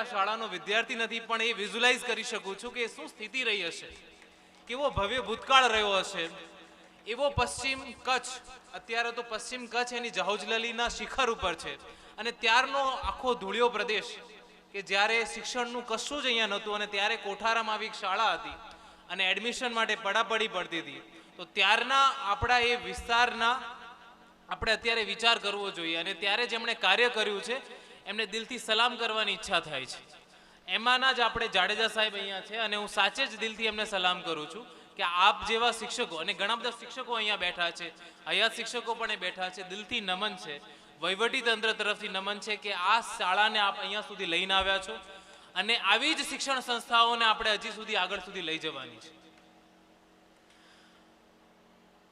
આ શાળાનો વિદ્યાર્થી નથી પણ એ વિઝ્યુલાઇઝ કરી શકું છું કે શું સ્થિતિ રહી હશે, કેવો ભવ્ય ભૂતકાળ રહ્યો હશે. એવો પશ્ચિમ કચ્છ, અત્યારે તો પશ્ચિમ કચ્છ એની જહુજલલીના શિખર ઉપર છે અને ત્યારનો આખો ધૂળિયો પ્રદેશ કે જ્યારે શિક્ષણનું કશું જ અહીંયા નહોતું અને ત્યારે કોઠારામાં આવી એક શાળા હતી અને એડમિશન માટે પડાપડી પડતી હતી. તો ત્યારના આપણા એ વિસ્તારના આપણે અત્યારે વિચાર કરવો જોઈએ અને ત્યારે જેમણે કાર્ય કર્યું છે એમને દિલથી સલામ કરવાની ઈચ્છા થાય છે. એમાંના જ આપણે જાડેજા સાહેબ અહીંયા છે અને હું સાચે જ દિલથી એમને સલામ કરું છું કે આપ જેવા શિક્ષકો, અને ઘણા બધા શિક્ષકો અહીંયા બેઠા છે, હયાત શિક્ષકો પણ બેઠા છે, દિલથી નમન છે, વહીવટી તંત્ર તરફથી નમન છે કે આ શાળાને આપ અહીંયા સુધી લઈને આવ્યા છો અને આવી જ શિક્ષણ સંસ્થાઓને આપણે હજી સુધી આગળ સુધી લઈ જવાની છે.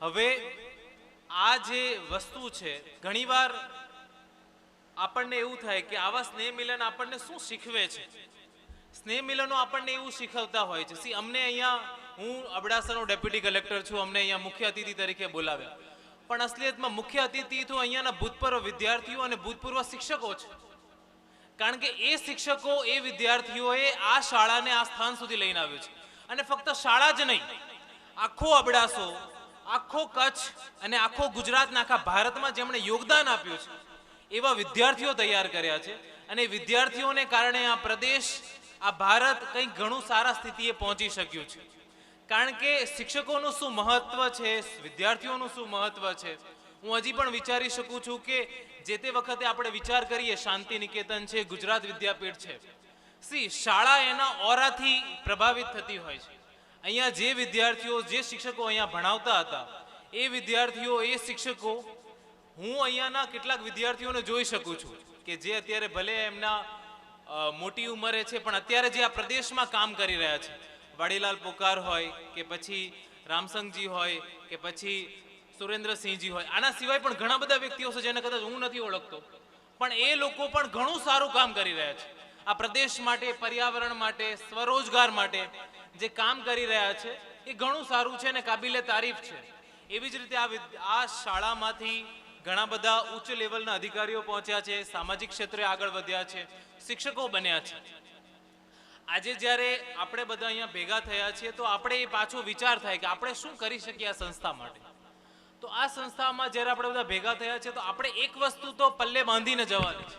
હવે આ જે વસ્તુ છે, ઘણીવાર આપણને એવું થાય કે આવા સ્નેહ મિલન આપણને શું શીખવે છે. સ્નેહ મિલનો આપણને એવું શીખવતા હોય છે. અમને અહીંયા, હું અબડાસાનો ડેપ્યુટી કલેક્ટર છું, અમને અહીંયા મુખ્ય અતિથિ તરીકે બોલાવ્યા, પણ અસલિયતમાં મુખ્ય અતિથિ તો અહીંયાના ભૂતપૂર્વ વિદ્યાર્થીઓ અને ભૂતપૂર્વ શિક્ષકો છે. કારણ કે એ શિક્ષકો, એ વિદ્યાર્થીઓએ આ શાળાને આ સ્થાન સુધી લઈને આવ્યું છે. અને ફક્ત શાળા જ નહીં, આખો અબડાસો, આખો કચ્છ અને આખો ગુજરાતના આખા ભારતમાં જેમણે યોગદાન આપ્યું છે એવા વિદ્યાર્થીઓ તૈયાર કર્યા છે. અને વિદ્યાર્થીઓને કારણે આ પ્રદેશ, આ ભારત કંઈક ઘણું સારા સ્થિતિએ પહોંચી શક્યું છે. કારણ કે શિક્ષકોનું શું મહત્વ છે, વિદ્યાર્થીઓનું શું મહત્વ છે, હું હજી પણ વિચારી શકું છું કે જે તે વખતે આપણે વિચાર કરીએ, શાંતિ નિકેતન છે, ગુજરાત વિદ્યાપીઠ છે, શાળા એના ઓરાથી પ્રભાવિત થતી હોય છે. અહીંયા જે વિદ્યાર્થીઓ, જે શિક્ષકો અહીંયા ભણાવતા હતા, એ વિદ્યાર્થીઓ, એ શિક્ષકો, હું અહીંયાના કેટલાક વિદ્યાર્થીઓને જોઈ શકું છું કે જે અત્યારે ભલે એમના મોટી ઉંમરે છે પણ અત્યારે જે આ પ્રદેશમાં કામ કરી રહ્યા છે, વાડીલાલ પોકાર હોય કે પછી રામસંગજી હોય કે પછી સુરેન્દ્રસિંહજી હોય, આના સિવાય પણ ઘણા બધા વ્યક્તિઓ છે જેને કદાચ હું નથી ઓળખતો, પણ એ લોકો પણ ઘણું સારું કામ કરી રહ્યા છે. આ પ્રદેશ માટે, પર્યાવરણ માટે, સ્વરોજગાર માટે જે કામ કરી રહ્યા છે એ ઘણું સારું છે અને કાબિલે તારીફ છે. એવી જ રીતે આ શાળામાંથી ઘણા બધા ઉચ્ચ લેવલના અધિકારીઓ પહોંચ્યા છે, સામાજિક ક્ષેત્રે આગળ વધ્યા છે, શિક્ષકો બન્યા છે. આજે જ્યારે આપણે બધા અહીંયા ભેગા થયા છીએ તો આપણે એ પાછો વિચાર થાય કે આપણે શું કરી શકીએ આ સંસ્થા માટે. તો આ સંસ્થામાં જ્યારે આપણે બધા ભેગા થયા છે તો આપણે એક વસ્તુ તો પલ્લે બાંધીને જવાની છે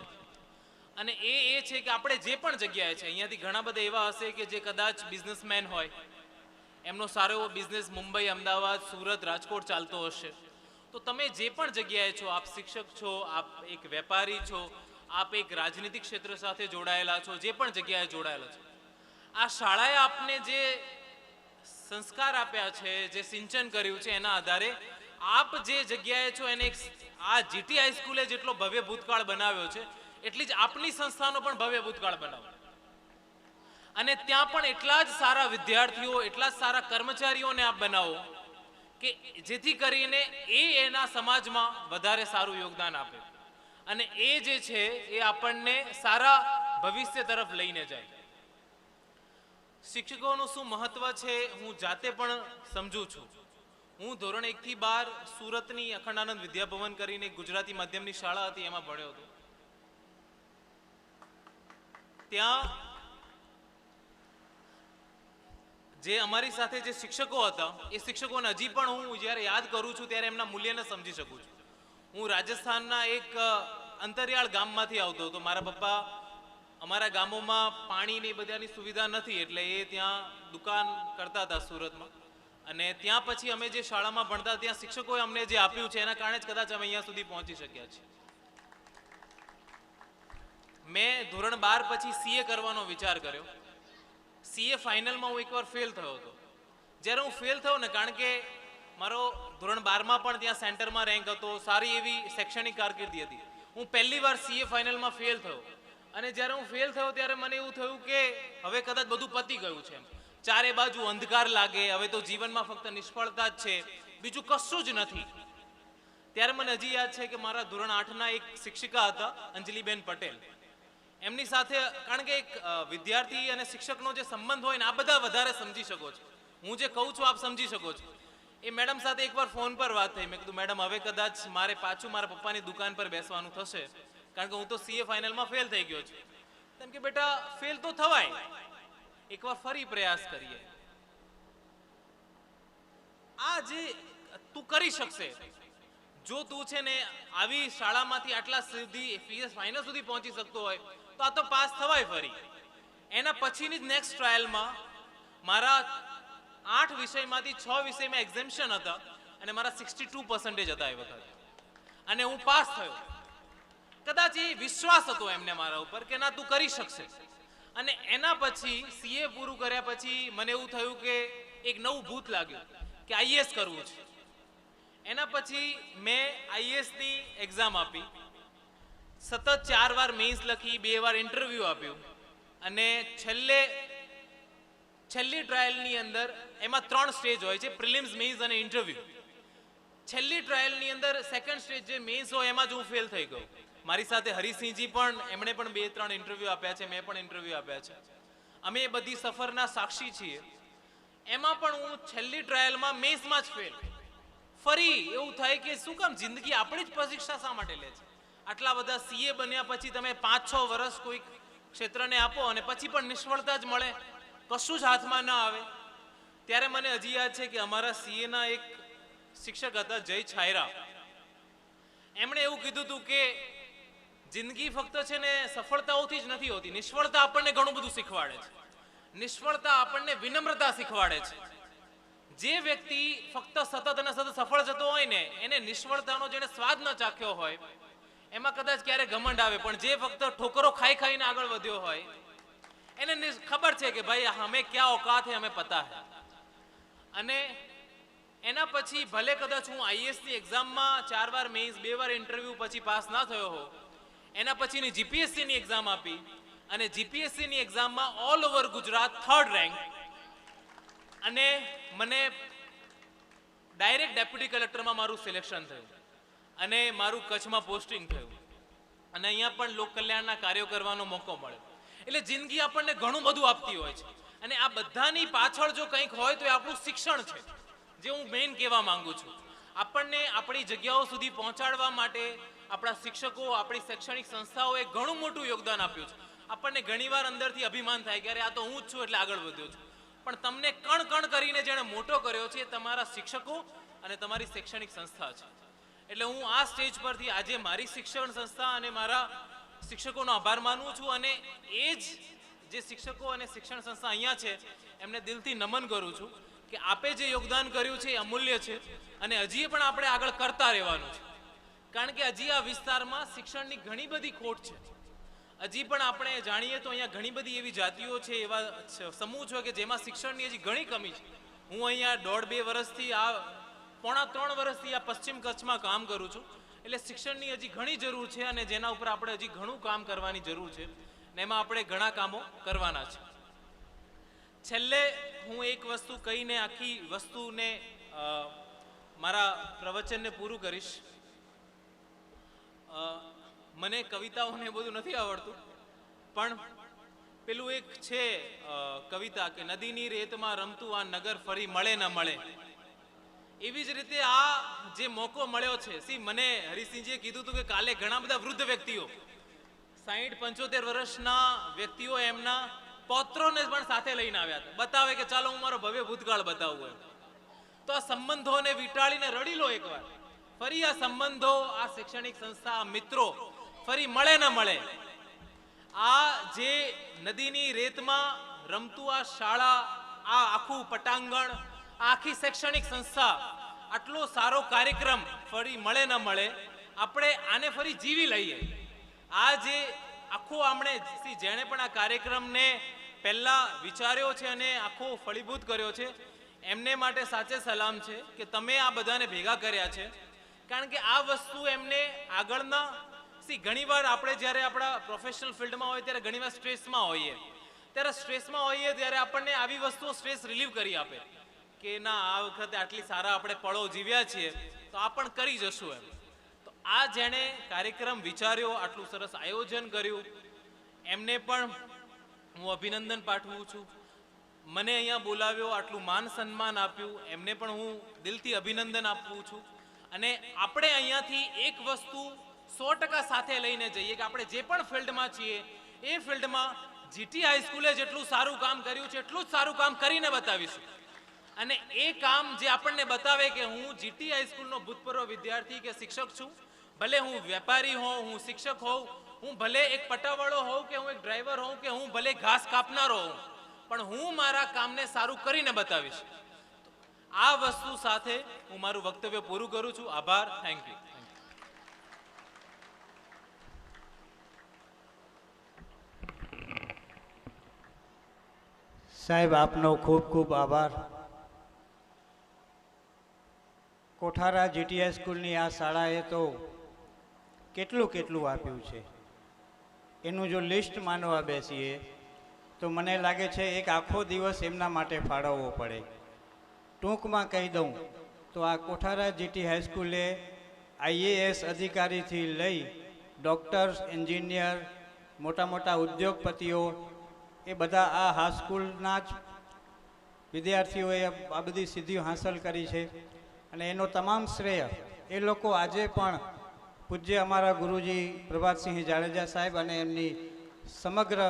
અને એ છે કે આપણે જે પણ જગ્યાએ છે, અહીંયાથી ઘણા બધા એવા હશે કે જે કદાચ બિઝનેસમેન હોય, એમનો સારો એવો બિઝનેસ મુંબઈ, અમદાવાદ, સુરત, રાજકોટ ચાલતો હશે. તો તમે જે પણ જગ્યાએ છો, આપ શિક્ષક છો, આપ એક વેપારી છો, આપ એક રાજનીતિક ક્ષેત્ર સાથે જોડાયેલા છો, જે પણ જગ્યાએ જોડાયેલા છો, આ શાળાએ આપને જે સંસ્કાર આપ્યા છે, જે સિંચન કર્યું છે, એના આધારે આપ જે જગ્યાએ છો એને આ જીટી હાઈસ્કૂલે જેટલો ભવ્ય ભૂતકાળ બનાવ્યો છે એટલી જ આપની સંસ્થાનો પણ ભવ્ય ભૂતકાળ બનાવો અને ત્યાં પણ એટલા જ સારા વિદ્યાર્થીઓ, એટલા જ સારા કર્મચારીઓને આપ બનાવો કે જેથી કરીને એના સમાજમાં વધારે સારું યોગદાન આપે અને એ જે છે એ આપણને સારા ભવિષ્ય તરફ લઈને જાય. શિક્ષકોનું શું મહત્વ છે હું જાતે પણ સમજું છું. હું ધોરણ 1 થી 12 સુરતની અખંડાનંદ વિદ્યાભવન કરીને ગુજરાતી માધ્યમની શાળા હતી એમાં ભણ્યો હતો. ત્યાં જે અમારી સાથે જે શિક્ષકો હતા એ શિક્ષકોને હજી પણ હું જ્યારે યાદ કરું છું ત્યારે એમના મૂલ્યને સમજી શકું છું. હું રાજસ્થાનના એક અંતરિયાળ ગામમાંથી આવતો હતો. મારા પપ્પા, અમારા ગામોમાં પાણીની બધાની સુવિધા નથી એટલે એ ત્યાં દુકાન કરતા હતા સુરતમાં અને ત્યાં પછી અમે જે શાળામાં ભણતા ત્યાં શિક્ષકોએ અમને જે આપ્યું છે એના કારણે જ કદાચ અમે અહીંયા સુધી પહોંચી શક્યા છીએ. મેં ધોરણ 12 પછી સીએ કરવાનો વિચાર કર્યો. સીએ ફાઇનલમાં હું એકવાર ફેલ થયો હતો. જ્યારે હું ફેલ થયો ને, કારણ કે મારો ધોરણ 12માં પણ ત્યાં સેન્ટરમાં રેન્ક હતો, સારી એવી શૈક્ષણિક કારકિર્દી હતી, હું પહેલી વાર સીએ ફાઇનલમાં ફેલ થયો અને જ્યારે હું ફેલ થયો ત્યારે મને એવું થયું કે હવે કદાચ બધું પતી ગયું છે, ચારે બાજુ અંધકાર લાગે, હવે તો જીવનમાં ફક્ત નિષ્ફળતા જ છે, બીજું કશું જ નથી. ત્યારે મને હજી યાદ છે કે મારા ધોરણ 8ના એક શિક્ષિકા હતા, અંજલિબેન પટેલ. એમની સાથે, કારણ કે એક વિદ્યાર્થી અને શિક્ષકનો જે સંબંધ હોય ને આ બધા વધારે સમજી શકો છો. હું જે કહું છું આપ સમજી શકો છો. એ મેડમ સાથે એકવાર ફોન પર વાત થઈ. મેં કીધું મેડમ હવે કદાચ મારે પાછું મારા પપ્પાની દુકાન પર બેસવાનું થશે કારણ કે હું તો સીએ ફાઇનલમાં ફેલ થઈ ગયો છું. તેમ કે બેટા ફેલ તો થવાય, એકવાર ફરી પ્રયાસ કરીએ. આ જે તું કરી શકશે, જો તું છે ને આવી શાળામાંથી આટલા સુધી ફાઇનલ સુધી પહોંચી શકતો હોય તો આ તો પાસ થવાય ફરી. એના પછીની જ નેક્સ્ટ ટ્રાયલમાં મારા 8 વિષયમાંથી 6 વિષયમાં એક્ઝેમ્પશન હતા અને મારા 62% હતા એ વખતે, અને હું પાસ થયો. કદાચ એ વિશ્વાસ હતો એમને મારા ઉપર કે ના તું કરી શકશે. અને એના પછી સીએ પૂરું કર્યા પછી મને એવું થયું કે એક નવું ભૂત લાગ્યું કે આઈએએસ કરવું છે. એના પછી મેં આઈએએસની એક્ઝામ આપી, સતત 4 વાર મેઇન્સ લખી, 2 વાર ઇન્ટરવ્યૂ આપ્યું, અને છેલ્લી ટ્રાયલની અંદર એમાં 3 સ્ટેજ હોય છે, પ્રિલિમ્સ, મેઇન્સ અને ઇન્ટરવ્યૂ. છેલ્લી ટ્રાયલની અંદર સેકન્ડ સ્ટેજ જે મેઇન્સ હોય એમાં જ હું ફેલ થઈ ગયો. મારી સાથે હરિસિંહજી પણ, એમણે પણ 2-3 ઇન્ટરવ્યૂ આપ્યા છે, મેં પણ ઇન્ટરવ્યૂ આપ્યા છે, અમે એ બધી સફરના સાક્ષી છીએ. એમાં પણ હું છેલ્લી ટ્રાયલમાં મેઇન્સમાં જ ફેલ. ફરી એવું થાય કે શું કામ જિંદગી આપણી જ પરીક્ષા શા માટે લે છે? આટલા બધા સીએ બન્યા પછી તમે 5-6 વર્ષ કોઈ ક્ષેત્રને આપો અને પછી પણ નિષ્ફળતા જ મળે, કશું જ હાથમાં ન આવે. ત્યારે મને હજી યાદ છે કે અમારા સીએના એક શિક્ષક હતા, જય છાયરા. એમણે એવું કીધું હતું કે જિંદગી ફક્ત છે ને સફળતાઓથી જ નથી હોતી, નિષ્ફળતા આપણને ઘણું બધું શીખવાડે છે. નિષ્ફળતા આપણને વિનમ્રતા શીખવાડે છે. જે વ્યક્તિ ફક્ત સતત અને સતત સફળ જતો હોય ને, એને નિષ્ફળતાનો જેને સ્વાદ ન ચાખ્યો હોય એમાં કદાચ ક્યારે ઘમંડ આવે, પણ જે ફક્ત ઠોકરો ખાઈ ખાઈને આગળ વધ્યો હોય એને ખબર છે કે ભાઈ હમે ક્યાં औकात है, હમે પતા है. અને એના પછી ભલે કદાચ હું આઈએએસની એક્ઝામમાં 4 વાર મેઇન્સ, 2 વાર ઇન્ટરવ્યૂ પછી પાસ ના થયો હો, એના પછીની જીપીએસસીની એક્ઝામ આપી અને જીપીએસસીની એક્ઝામમાં all over Gujarat 3rd rank, અને મને ડાયરેક્ટ ડેપ્યુટી કલેક્ટરમાં મારું સિલેક્શન થયું અને મારું કચ્છમાં પોસ્ટિંગ થયું, અને અહીંયા પણ લોક કલ્યાણના કાર્યો કરવાનો મોકો મળ્યો. એટલે જિંદગી આપણને ઘણું બધું આપતી હોય છે, અને આ બધાની પાછળ જો કંઈક હોય તો એ આપણું શિક્ષણ છે, જે હું મેઇન કહેવા માંગુ છું. આપણને આપણી જગ્યાઓ સુધી પહોંચાડવા માટે આપણા શિક્ષકો, આપણી શૈક્ષણિક સંસ્થાઓએ ઘણું મોટું યોગદાન આપ્યું છે. આપણને ઘણીવાર અંદરથી અભિમાન થાય કે અરે આ તો હું જ છું એટલે આગળ વધ્યો છું, પણ તમને કણ કણ કરીને જેણે મોટો કર્યો છે એ તમારા શિક્ષકો અને તમારી શૈક્ષણિક સંસ્થા છે. એટલે હું આ સ્ટેજ પરથી આજે મારી શિક્ષણ સંસ્થા અને મારા શિક્ષકોનો આભાર માનું છું, અને એ જ જે શિક્ષકો અને શિક્ષણ સંસ્થા અહીંયા છે એમને દિલથી નમન કરું છું કે આપે જે યોગદાન કર્યું છે એ અમૂલ્ય છે, અને હજી પણ આપણે આગળ કરતા રહેવાનું છે. કારણ કે હજી આ વિસ્તારમાં શિક્ષણની ઘણી બધી ખોટ છે. હજી પણ આપણે જાણીએ તો અહીંયા ઘણી બધી એવી જાતિઓ છે, એવા સમૂહ છે કે જેમાં શિક્ષણની હજી ઘણી કમી છે. હું અહીંયા 1.5-2 વર્ષથી, આ પોણા 3 વર્ષથી આ પશ્ચિમ કચ્છમાં કામ કરું છું. એટલે શિક્ષણની હજી ઘણી જરૂર છે, અને જેના ઉપર આપણે હજી ઘણું કામ કરવાની જરૂર છે, ને એમાં આપણે ઘણા કામો કરવાના છે. છેલ્લે હું એક વસ્તુ કહીને આખી વસ્તુને મારા પ્રવચનને પૂરું કરીશ. મને કવિતાઓને બધું નથી આવડતું, પણ પેલું એક છે કવિતા કે નદીની રેતમાં રમતું આ નગર ફરી મળે ન મળે. એવી જ રીતે આ જે મોકો મળ્યો છે, મને હરિસિંહજીએ કીધું હતું કે કાલે ઘણા બધા વૃદ્ધ વ્યક્તિઓ, 60-75 વર્ષના વ્યક્તિઓ એમના પૌત્રોને પણ સાથે લઈને આવ્યા હતા, બતાવે કે ચાલો હું મારો ભવ્ય ભૂતકાળ બતાવું. તો આ સંબંધોને વીંટાળીને રડી લો એકવાર. ફરી આ સંબંધો, આ શૈક્ષણિક સંસ્થા, મિત્રો ફરી મળે ન મળે. આ જે નદીની રેતમાં રમતું આ શાળા, આ આખું પટાંગણ, આખી શૈક્ષણિક સંસ્થા, આટલો સારો કાર્યક્રમ ફરી મળે ન મળે. આપણે આને ફરી જીવી લઈએ. આ જે આખો આપણે જેણે પણ આ કાર્યક્રમને પહેલા વિચાર્યો છે અને આખો ફળીભૂત કર્યો છે, એમને માટે સાચે સલામ છે કે તમે આ બધાને ભેગા કર્યા છે. કારણ કે આ વસ્તુ એમને આગળના ઘણીવાર આપણે જ્યારે આપણા પ્રોફેશનલ ફિલ્ડમાં હોય ત્યારે ઘણીવાર સ્ટ્રેસમાં હોઈએ, ત્યારે આપણને આવી વસ્તુઓ સ્ટ્રેસ રિલીવ કરી આપે કે ના આ વખતે આટલી સારા આપણે પળો જીવ્યા છીએ તો આ પણ કરી જશું એમ. તો આ જેણે કાર્યક્રમ વિચાર્યો, આટલું સરસ આયોજન કર્યું, એમને પણ હું અભિનંદન પાઠવું છું. મને અહીંયા બોલાવ્યો, આટલું માન સન્માન આપ્યું, એમને પણ હું દિલથી અભિનંદન આપું છું. અને આપણે અહીંયાથી એક વસ્તુ 100% સાથે લઈને જઈએ કે આપણે જે પણ ફિલ્ડમાં છીએ એ ફિલ્ડમાં જીટી હાઈસ્કૂલે જેટલું સારું કામ કર્યું છે એટલું જ સારું કામ કરીને બતાવીશું. અને એ કામ જે આપણને બતાવે કે હું જીટી હાઈસ્કૂલનો ભૂતપૂર્વ વિદ્યાર્થી કે શિક્ષક છું, ભલે હું વેપારી હોઉં, હું શિક્ષક હોઉં, હું ભલે એક પટાવાળો હોઉં કે હું એક ડ્રાઈવર હોઉં કે હું ભલે ઘાસ કાપનારો હોઉં, પણ હું મારા કામને સારું કરીને બતાવીશ. આ વસ્તુ સાથે હું મારું વક્તવ્ય પૂરું કરું છું. આભાર. Thank you. સાહેબ, આપનો ખૂબ ખૂબ આભાર. કોઠારા જીટીઆઈ સ્કૂલની આ શાળાએ તો કેટલું આપ્યું છે. એનું જો લિસ્ટ માનવા બેસીએ તો મને લાગે છે એક આખો દિવસ એમના માટે ફાળવવો પડે. ટૂંકમાં કહી દઉં તો આ કોઠારા જીટી હાઈસ્કૂલે આઈએએસ અધિકારીથી લઈ ડૉક્ટર્સ, એન્જિનિયર, મોટા ઉદ્યોગપતિઓ, એ બધા આ હાઈસ્કૂલના જ વિદ્યાર્થીઓએ આ બધી સિદ્ધિઓ હાંસલ કરી છે. અને એનો તમામ શ્રેય એ લોકો આજે પણ પૂજ્ય અમારા ગુરુજી પ્રભાતસિંહ જાડેજા સાહેબ અને એમની સમગ્ર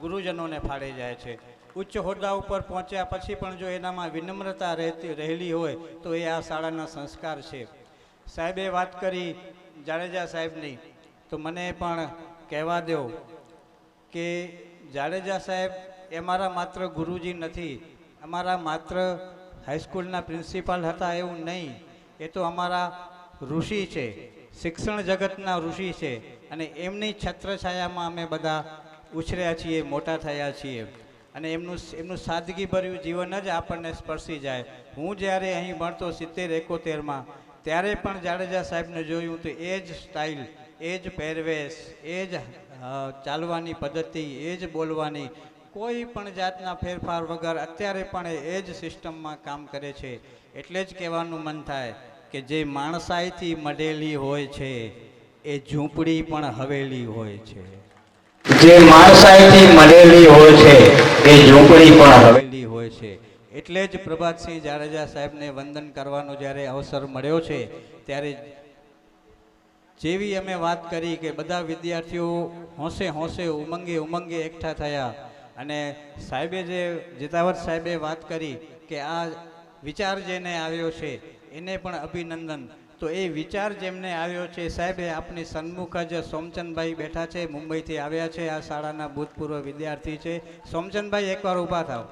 ગુરુજનોને ફાળે જાય છે. ઉચ્ચ હોદ્દા ઉપર પહોંચ્યા પછી પણ જો એનામાં વિનમ્રતા રહેલી હોય તો એ આ શાળાના સંસ્કાર છે. સાહેબે વાત કરી જાડેજા સાહેબની, તો મને પણ કહેવા દો કે જાડેજા સાહેબ એ અમારા માત્ર ગુરુજી નથી, અમારા માત્ર હાઈસ્કૂલના પ્રિન્સિપાલ હતા એવું નહીં, એ તો અમારા ઋષિ છે, શિક્ષણ જગતના ઋષિ છે. અને એમની છત્રછાયામાં અમે બધા ઉછર્યા છીએ, મોટા થયા છીએ. અને એમનું સાદગીભર્યું જીવન જ આપણને સ્પર્શી જાય. હું જ્યારે અહીં ભણતો 70-71માં, ત્યારે પણ જાડેજા સાહેબને જોયું તો એ જ સ્ટાઇલ, એ જ પહેરવેશ, એ જ ચાલવાની પદ્ધતિ, એ જ બોલવાની, કોઈ પણ જાતના ફેરફાર વગર અત્યારે પણ એ જ સિસ્ટમમાં કામ કરે છે. એટલે જ કહેવાનું મન થાય કે જે માણસાઈથી મઢેલી હોય છે એ ઝૂંપડી પણ હવેલી હોય છે. જે માણસાઈથી મઢેલી હોય છે એ ઝૂંપડી પણ હવેલી હોય છે. એટલે જ પ્રભાતસિંહ જાડેજા સાહેબને વંદન કરવાનો જ્યારે અવસર મળ્યો છે, ત્યારે જેવી અમે વાત કરી કે બધા વિદ્યાર્થીઓ હોંશે ઉમંગે એકઠા થયા. અને સાહેબે જે જીતાવત સાહેબે વાત કરી કે આ વિચાર જેને આવ્યો છે એને પણ અભિનંદન. તો એ વિચાર જેમને આવ્યો છે, સાહેબે આપની સન્મુખ જ સોમચંદભાઈ બેઠા છે, મુંબઈથી આવ્યા છે, આ શાળાના ભૂતપૂર્વ વિદ્યાર્થી છે. સોમચંદભાઈ, એકવાર ઊભા થાવ.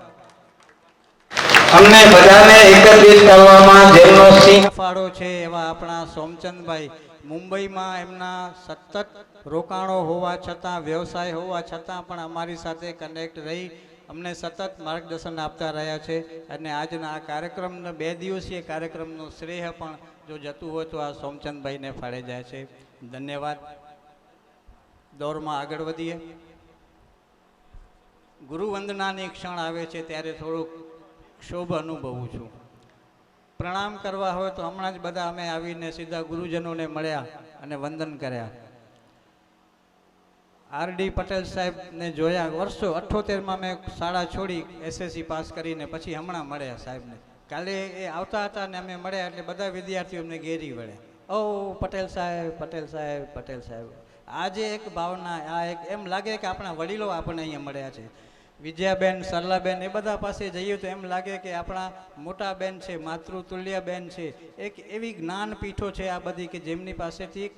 અમને બધાને એકત્રિત કરવામાં જેમનો સિંહ ફાળો છે એવા આપણા સોમચંદભાઈ, મુંબઈમાં એમના સતત રોકાણો હોવા છતાં, વ્યવસાય હોવા છતાં પણ અમારી સાથે કનેક્ટ રહી અમને સતત માર્ગદર્શન આપતા રહ્યા છે. અને આજના આ કાર્યક્રમનો 2 દિવસીય કાર્યક્રમનું શ્રેય પણ જો જતું હોય તો આ સોમચંદભાઈને ફાળે જાય છે. ધન્યવાદ. દોરમાં આગળ વધીએ. ગુરુવંદનાની ક્ષણ આવે છે ત્યારે થોડુંક ક્ષોભ અનુભવું છું. પ્રણામ કરવા હોય તો હમણાં જ બધા અમે આવીને સીધા ગુરુજનોને મળ્યા અને વંદન કર્યા. આરડી પટેલ સાહેબને જોયા વર્ષો 78માં મેં શાળા છોડી, એસએસસી પાસ કરીને પછી હમણાં મળ્યા સાહેબને. કાલે એ આવતા હતા ને અમે મળ્યા એટલે બધા વિદ્યાર્થીઓ અમને ઘેરી વળ્યા. ઓ પટેલ સાહેબ, પટેલ સાહેબ, પટેલ સાહેબ. આજે એક ભાવના, આ એક એમ લાગે કે આપણા વડીલો આપણને અહીંયા મળ્યા છે. વિજયાબેન, સરલાબેન, એ બધા પાસે જઈએ તો એમ લાગે કે આપણા મોટા બેન છે, માતૃતુલ્ય બેન છે. એક એવી જ્ઞાન પીઠો છે આ બધી કે જેમની પાસેથી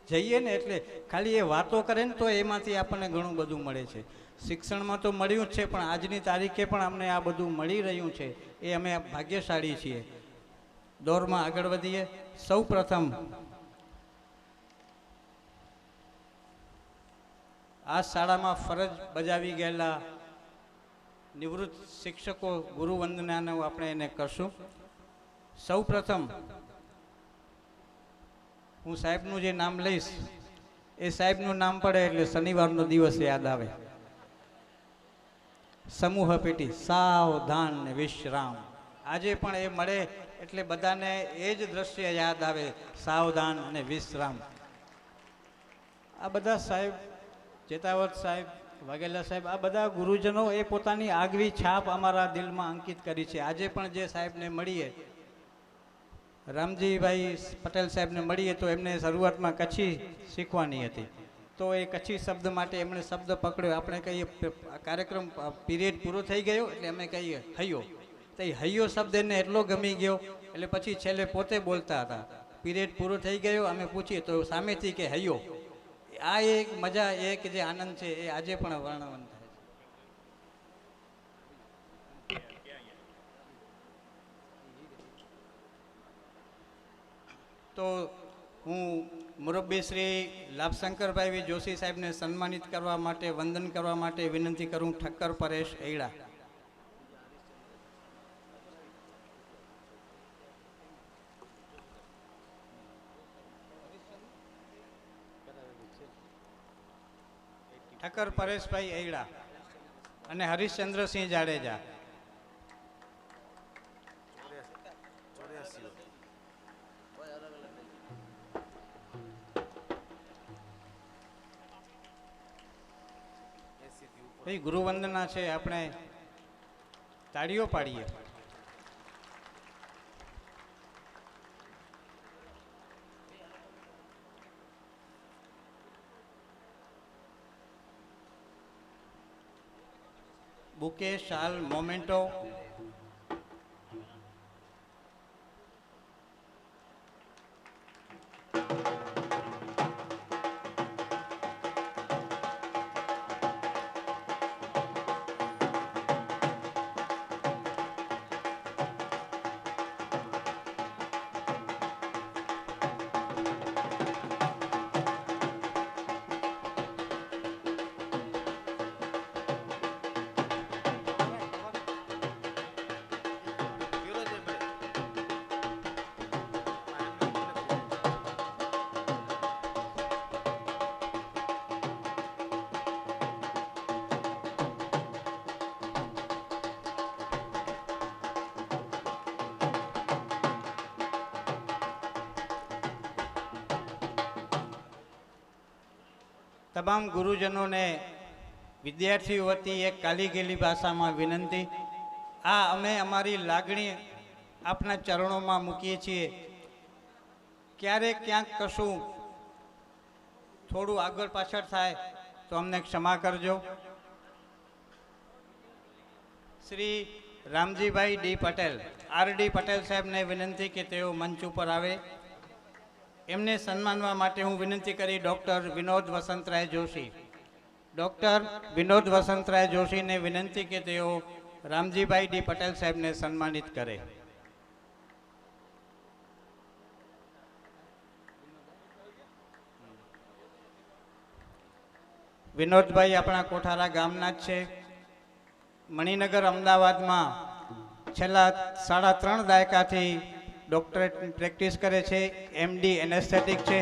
જઈએ ને એટલે ખાલી એ વાતો કરે ને તો એમાંથી આપણને ઘણું બધું મળે છે. શિક્ષણમાં તો મળ્યું જ છે, પણ આજની તારીખે પણ અમને આ બધું મળી રહ્યું છે, એ અમે ભાગ્યશાળી છીએ. દોરમાં આગળ વધીએ. સૌ પ્રથમ આ શાળામાં ફરજ બજાવી ગયેલા નિવૃત્ત શિક્ષકો ગુરુવંદનાનું આપણે એને કરશું. સૌ પ્રથમ હું સાહેબનું જે નામ લઈશ એ સાહેબનું નામ પડે એટલે શનિવારનો દિવસ યાદ આવે. સમૂહ પેટી, સાવધાન ને વિશ્રામ. આજે પણ એ મળે એટલે બધાને એ જ દ્રશ્ય યાદ આવે, સાવધાન અને વિશ્રામ. આ બધા સાહેબ, ચેતાવત સાહેબ, વાઘેલા સાહેબ, આ બધા ગુરુજનો એ પોતાની આગવી છાપ અમારા દિલમાં અંકિત કરી છે. આજે પણ જે સાહેબને મળીએ, રામજીભાઈ પટેલ સાહેબને મળીએ તો એમને શરૂઆતમાં કચ્છી શીખવાની હતી, તો એ કચ્છી શબ્દ માટે એમણે શબ્દ પકડ્યો. આપણે કહીએ કાર્યક્રમ પીરિયડ પૂરો થઈ ગયો એટલે અમે કહીએ હૈયો, તો એ હૈયો શબ્દ એને એટલો ગમી ગયો એટલે પછી છેલ્લે પોતે બોલતા હતા, પીરિયડ પૂરો થઈ ગયો, અમે પૂછીએ તો સામેથી કે હૈયો. આ એક મજા, એક જે આનંદ છે એ આજે પણ વર્ણવન થાય છે. તો હું મુરબ્બી શ્રી લાભશંકરભાઈ જોશી સાહેબને સન્માનિત કરવા માટે, વંદન કરવા માટે વિનંતી કરું. ઠક્કર પરેશ એડા. ઠક્કર પરેશભાઈ એડા અને હરીશચંદ્રસિંહ જાડેજા. ભાઈ ગુરુવંદના છે, આપણે તાળીઓ પાડીએ. બુકે, શાલ, મોમેન્ટો. તમામ ગુરુજનોને વિદ્યાર્થીઓ વતી એક કાલી ગયેલી ભાષામાં વિનંતી. આ અમે અમારી લાગણી આપના ચરણોમાં મૂકીએ છીએ. ક્યારેક ક્યાંક કશું થોડું આગળ પાછળ થાય તો અમને ક્ષમા કરજો. શ્રી રામજીભાઈ ડી પટેલ, આર.ડી. પટેલ સાહેબને વિનંતી કે તેઓ મંચ ઉપર આવે. એમને સન્માનવા માટે હું વિનંતી કરી ડૉક્ટર વિનોદ વસંતરાય જોશી. ડૉક્ટર વિનોદ વસંતરાય જોશીને વિનંતી કે તેઓ રામજીભાઈ ડી પટેલ સાહેબને સન્માનિત કરે. વિનોદભાઈ આપણા કોઠારા ગામના જ છે. મણિનગર અમદાવાદમાં છેલ્લા 3.5 દાયકાથી ડૉક્ટરેટ પ્રેક્ટિસ કરે છે. એમડી એનેસ્થેટિક છે.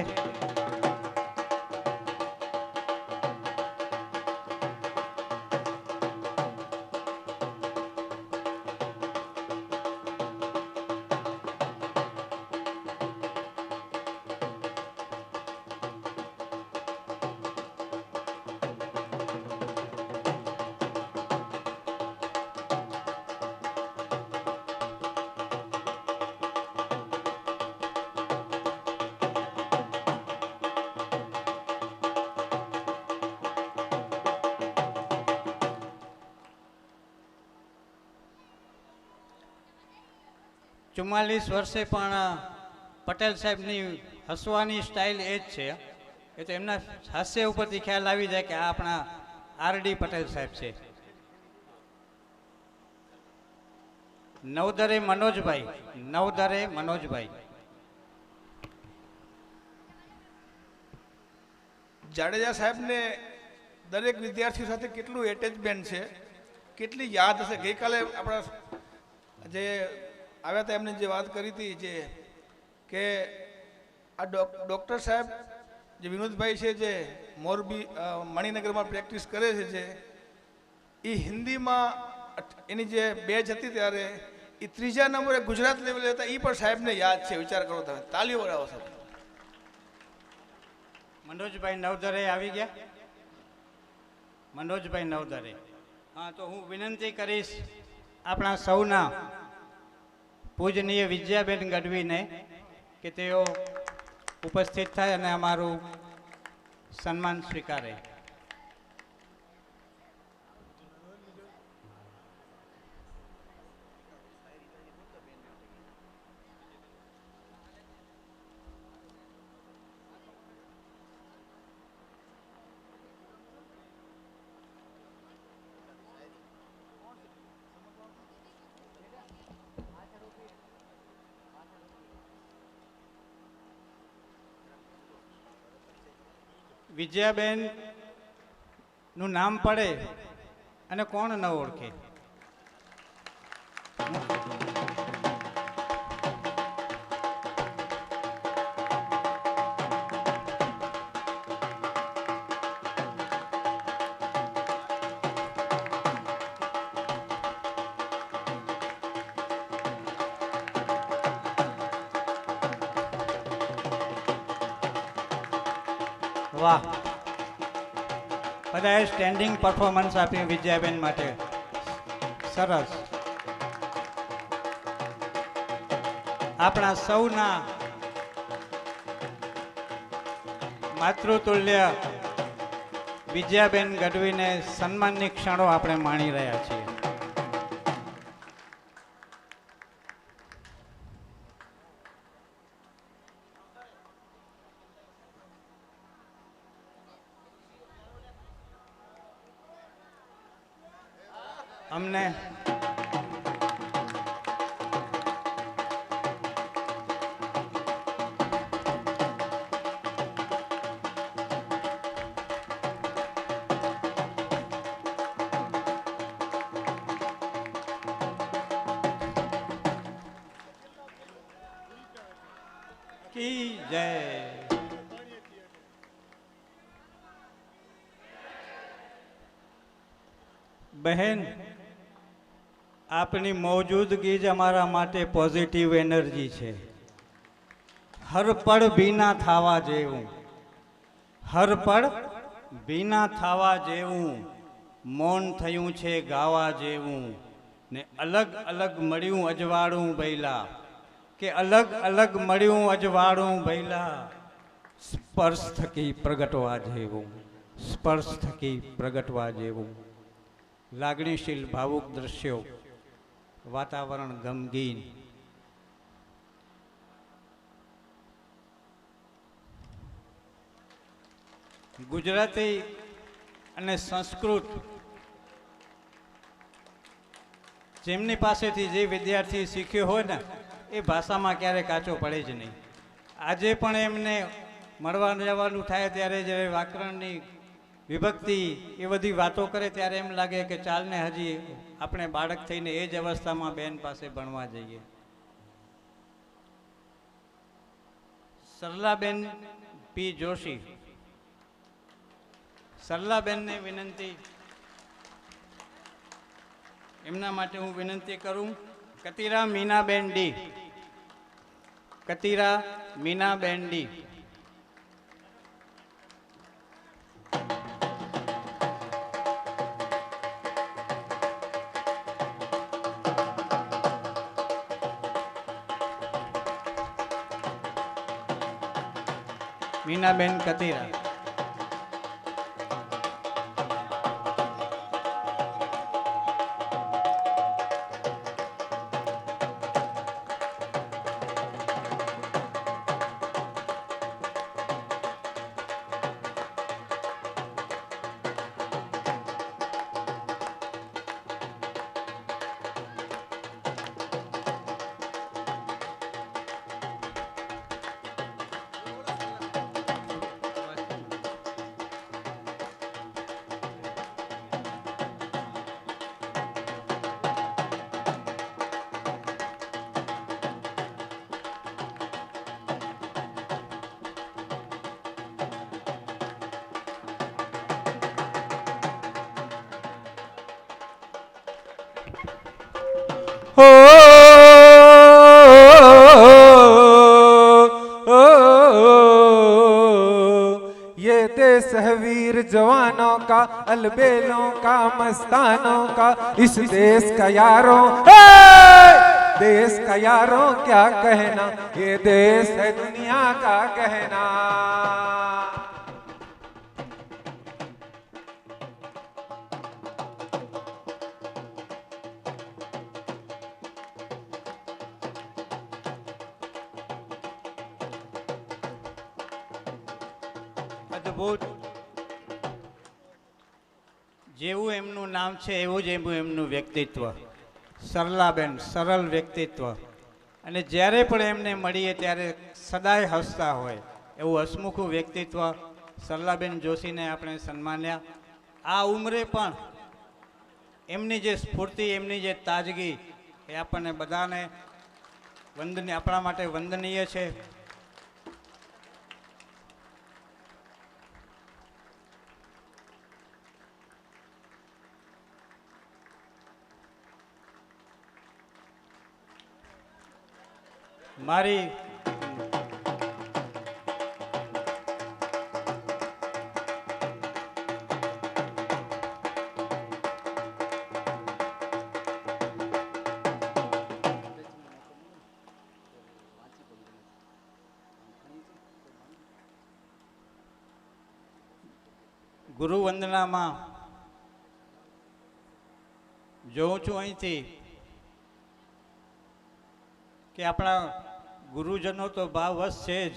ચુમ્માલીસ વર્ષે પણ પટેલ સાહેબની હસવાની સ્ટાઇલ એ જ છે. એ તો એમના હાસ્ય ઉપરથી ખ્યાલ આવી જાય કે આ આપણા આર.ડી. પટેલ સાહેબ છે. નવદરે મનોજભાઈ, નવદરે મનોજભાઈ. જાડેજા સાહેબને દરેક વિદ્યાર્થીઓ સાથે કેટલું એટેચમેન્ટ છે, કેટલી યાદ હશે. ગઈકાલે આપણા જે આવ્યા હતા એમને જે વાત કરી હતી જે કે આ ડૉક્ટર સાહેબ જે વિનોદભાઈ છે જે મોરબી મણિનગરમાં પ્રેક્ટિસ કરે છે, જે એ હિન્દીમાં એની જે બેચ હતી ત્યારે એ 3જા નંબરે ગુજરાત લેવલે હતા. એ પણ સાહેબને યાદ છે. વિચાર કરો તમે. તાલીઓ વડાવો સાહેબ. મનોજભાઈ નવદરે આવી ગયા. મનોજભાઈ નવદરે. હા, તો હું વિનંતી કરીશ આપણા સૌના પૂજનીય વિદ્યાબેન ગઢવીને કે તેઓ ઉપસ્થિત થાય અને અમારું સન્માન સ્વીકારે. વિજયાબેન નું નામ પડે અને કોણ ન ઓળખે. વાહ, બધાએ સ્ટેન્ડિંગ પરફોર્મન્સ આપ્યું વિજયાબેન માટે. સરસ. આપણા સૌના માતૃતુલ્ય વિજયાબેન ગઢવીને સન્માનની ક્ષણો આપણે માણી રહ્યા છીએ. અમને કી જય. બહેન, આપની મૌજૂદગી જ અમારા માટે પોઝિટિવ એનર્જી છે. હર પળ ભીના થવા જેવું, હર પળ ભીના થવા જેવું, મૌન થયું છે ગાવા જેવું, ને અલગ અલગ મળ્યું અજવાળું બૈલા, કે અલગ અલગ મળ્યું અજવાળું બૈલા, સ્પર્શ થકી પ્રગટવા જેવું, સ્પર્શ થકી પ્રગટવા જેવું. લાગણીશીલ ભાવુક દ્રશ્યો, વાતાવરણ ગમગીન. ગુજરાતી અને સંસ્કૃત જેમની પાસેથી જે વિદ્યાર્થી શીખ્યો હોય ને એ ભાષામાં ક્યારેય કાચો પડે જ નહીં. આજે પણ એમને મળવા જવાનું થાય ત્યારે જ્યારે વ્યાકરણની વિભક્તિ એ બધી વાતો કરે ત્યારે એમ લાગે કે ચાલને હજી આપણે બાળક થઈને એ જ અવસ્થામાં બેન પાસે ભણવા જઈએ. સરલાબેન પી જોશી. સરલાબેનને વિનંતી, એમના માટે હું વિનંતી કરું. કતિરા મીનાબેન ડી. કતિરા મીનાબેન ડી. મીનાબેન કતિરા. हो ये देश है वीर जवानों का, अलबेलों का, मस्तानों का, इस देश का यारों, देश का यारों क्या कहना, ये देश है दुनिया का कहना. અદ્ભુત. જેવું એમનું નામ છે એવું જ એમનું વ્યક્તિત્વ. સરલાબેન, સરળ વ્યક્તિત્વ. અને જ્યારે પણ એમને મળીએ ત્યારે સદાય હસતા હોય એવું હસમુખું વ્યક્તિત્વ સરલાબેન જોશીને આપણે સન્માન્યા. આ ઉંમરે પણ એમની જે સ્ફૂર્તિ, એમની જે તાજગી એ આપણને બધાને આપણા માટે વંદનીય છે. મારી ગુરુ વંદનામાં જોઉં છું અહીંથી કે આપણા ગુરુજનો તો ભાવવશ છે જ,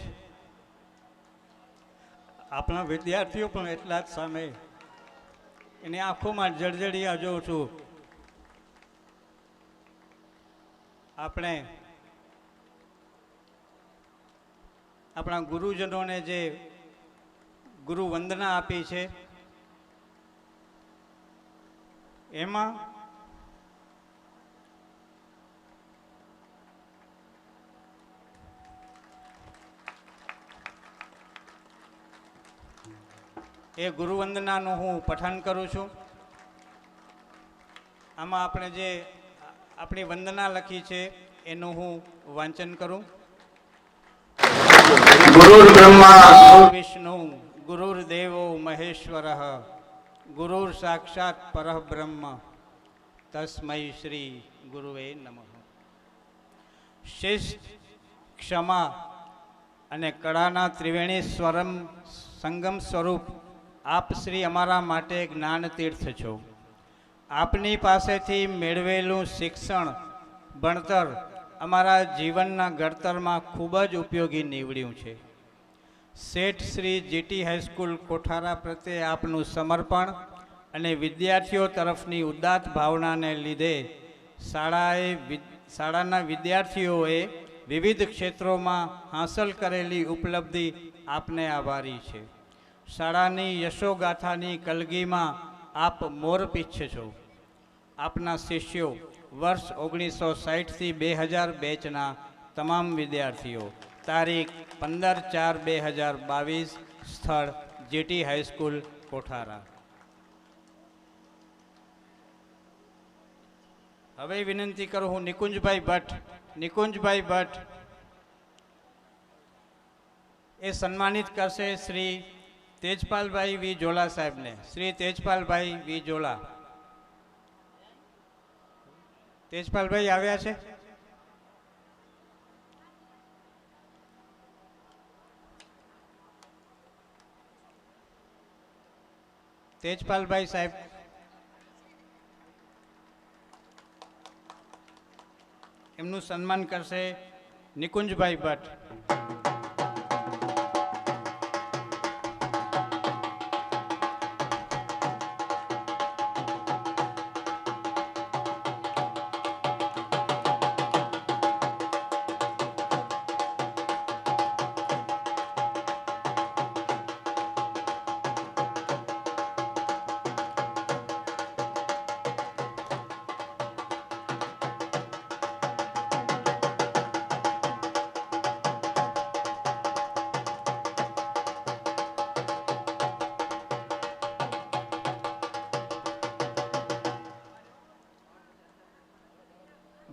આપણા વિદ્યાર્થીઓ પણ એટલા જ સામે એની આંખોમાં જળજળિયા જોઉં છું. આપણે આપણા ગુરુજનોને જે ગુરુ વંદના આપી છે એમાં એ ગુરુવંદનાનું હું પઠન કરું છું. આમાં આપણે જે આપણી વંદના લખી છે એનું હું વાંચન કરું. ગુરુર બ્રહ્મા ગુરુ વિષ્ણુ ગુરુર્દેવો મહેશ્વરઃ ગુરુર સાક્ષાત પરબ્રહ્મ તસ્મૈ શ્રી ગુરુવે નમઃ. શિસ્ત, ક્ષમા અને કળાના ત્રિવેણી સંગમ સ્વરૂપ આપ શ્રી અમારા માટે જ્ઞાન તીર્થ છો. આપની પાસેથી મેળવેલું શિક્ષણ, ભણતર અમારા જીવનના ઘડતરમાં ખૂબ જ ઉપયોગી નીવડ્યું છે. શેઠ શ્રી જીટી હાઈસ્કૂલ કોઠારા પ્રત્યે આપનું સમર્પણ અને વિદ્યાર્થીઓ તરફની ઉદાત્ત ભાવનાને લીધે શાળાના વિદ્યાર્થીઓએ વિવિધ ક્ષેત્રોમાં હાંસલ કરેલી ઉપલબ્ધિ આપને આભારી છે. શાળાની યશોગાથાની કલગીમાં આપ મોરપીચ્છ છો. આપના શિષ્યો વર્ષ 1960થી 2000 બેચના તમામ વિદ્યાર્થીઓ. તારીખ 15/4/2022, સ્થળ જીટી હાઈસ્કૂલ કોઠારા. હવે વિનંતી કરું હું નિકુંજભાઈ ભટ્ટ એ સન્માનિત કરશે શ્રી તેજપાલભાઈ વી જોલા સાહેબને. શ્રી તેજપાલભાઈ વી જોલા. તેજપાલભાઈ આવ્યા છે? તેજપાલભાઈ સાહેબ. એમનું સન્માન કરશે નિકુંજભાઈ ભટ્ટ.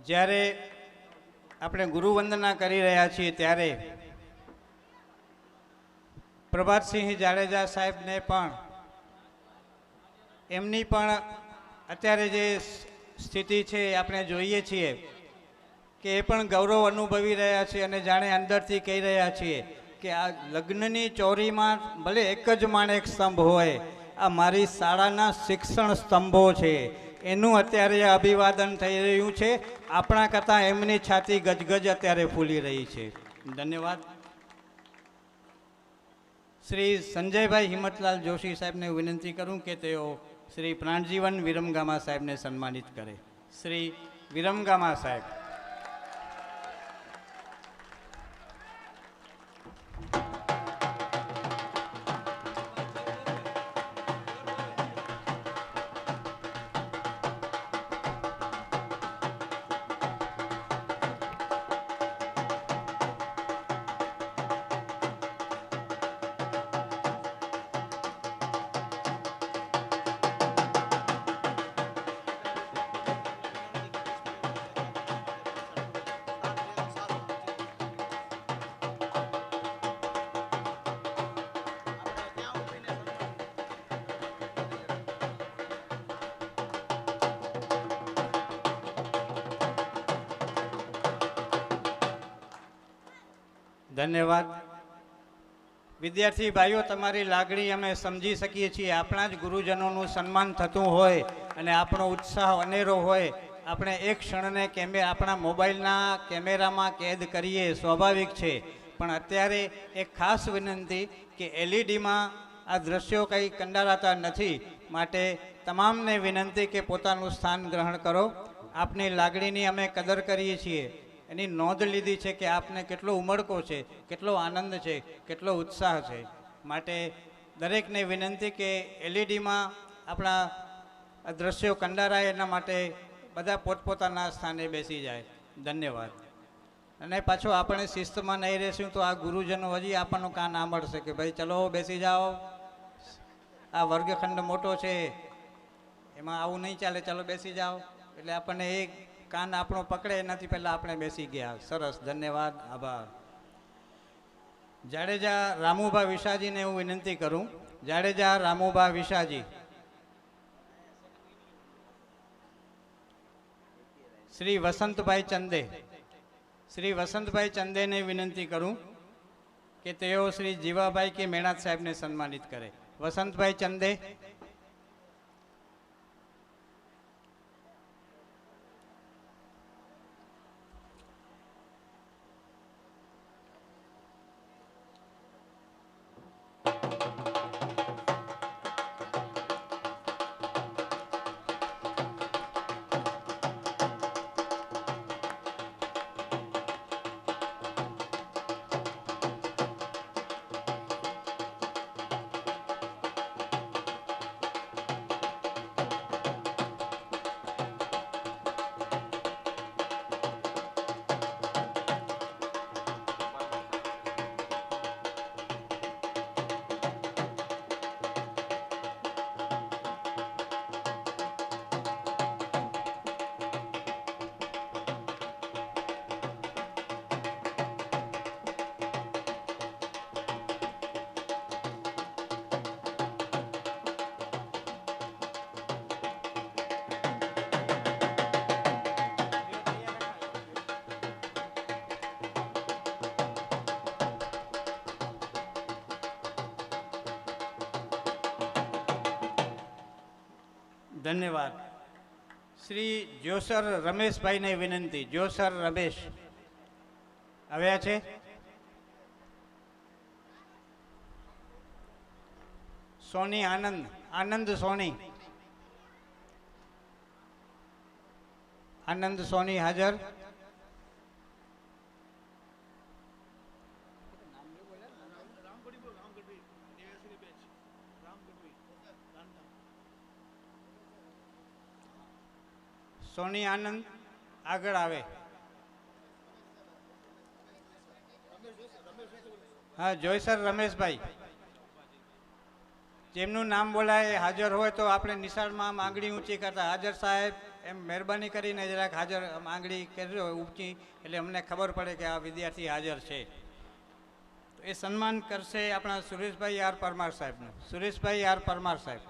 જ્યારે આપણે ગુરુવંદના કરી રહ્યા છીએ ત્યારે પ્રભાતસિંહ જાડેજા સાહેબને પણ એમની પણ અત્યારે જે સ્થિતિ છે આપણે જોઈએ છીએ કે એ પણ ગૌરવ અનુભવી રહ્યા છે અને જાણે અંદરથી કહી રહ્યા છીએ કે આ લગ્નની ચોરીમાં ભલે એક જ માણેક સ્તંભ હોય, આ મારી શાળાના શિક્ષણ સ્તંભો છે. એનું અત્યારે અભિવાદન થઈ રહ્યું છે. આપણા કરતાં એમની છાતી ગજગજ અત્યારે ફૂલી રહી છે. ધન્યવાદ. શ્રી સંજયભાઈ હિંમતલાલ જોશી સાહેબને વિનંતી કરું કે તેઓ શ્રી પ્રાણજીવન વિરમગામા સાહેબને સન્માનિત કરે. શ્રી વિરમગામા સાહેબ. ધન્યવાદ. વિદ્યાર્થી ભાઈઓ, તમારી લાગણી અમે સમજી શકીએ છીએ. આપણા જ ગુરુજનોનું સન્માન થતું હોય અને આપણો ઉત્સાહ અનેરો હોય, આપણે એક ક્ષણને આપણા મોબાઈલના કેમેરામાં કેદ કરીએ, સ્વાભાવિક છે. પણ અત્યારે એક ખાસ વિનંતી કે એલઈડીમાં આ દ્રશ્યો કંઈ કંડારાતા નથી, માટે તમામને વિનંતી કે પોતાનું સ્થાન ગ્રહણ કરો. આપની લાગણીની અમે કદર કરીએ છીએ, એની નોંધ લીધી છે કે આપને કેટલો ઉમળકો છે, કેટલો આનંદ છે, કેટલો ઉત્સાહ છે. માટે દરેકને વિનંતી કે એલઈડીમાં આપણા દ્રશ્યો કંડારાય એના માટે બધા પોતપોતાના સ્થાને બેસી જાય. ધન્યવાદ. અને પાછો આપણે શિસ્તમાં નહીં રહેશું તો આ ગુરુજનો હજી આપણનું કાન ના મળશે કે ભાઈ ચલો બેસી જાઓ, આ વર્ગખંડ મોટો છે, એમાં આવું નહીં ચાલે, ચલો બેસી જાઓ. એટલે આપણને એક કાન આપણો પકડે એનાથી પહેલાં આપણે બેસી ગયા. સરસ, ધન્યવાદ, આભાર. જાડેજા રામુભા વિશાજીને હું વિનંતી કરું. જાડેજા રામુભા વિશાજી. શ્રી વસંતભાઈ ચંદે. શ્રી વસંતભાઈ ચંદેને વિનંતી કરું કે તેઓ શ્રી જીવાભાઈ કે મેણાત સાહેબને સન્માનિત કરે. વસંતભાઈ ચંદે. ધન્યવાદ. શ્રી જોસર રમેશભાઈને વિનંતી. જોસર રમેશ આવ્યા છે? સોની આનંદ. આનંદ સોની. આનંદ સોની હાજર? સોની આનંદ આગળ આવે. હા, જોઈસર રમેશભાઈ. જેમનું નામ બોલાય એ હાજર હોય તો આપણે નિશાળમાં આંગળી ઊંચી કરતા, હાજર સાહેબ એમ મહેરબાની કરીને જરાક હાજર આંગળી કરજો ઊંચી, એટલે અમને ખબર પડે કે આ વિદ્યાર્થી હાજર છે. તો એ સન્માન કરશે આપણા સુરેશભાઈ આર પરમાર સાહેબનું. સુરેશભાઈ આર પરમાર સાહેબ.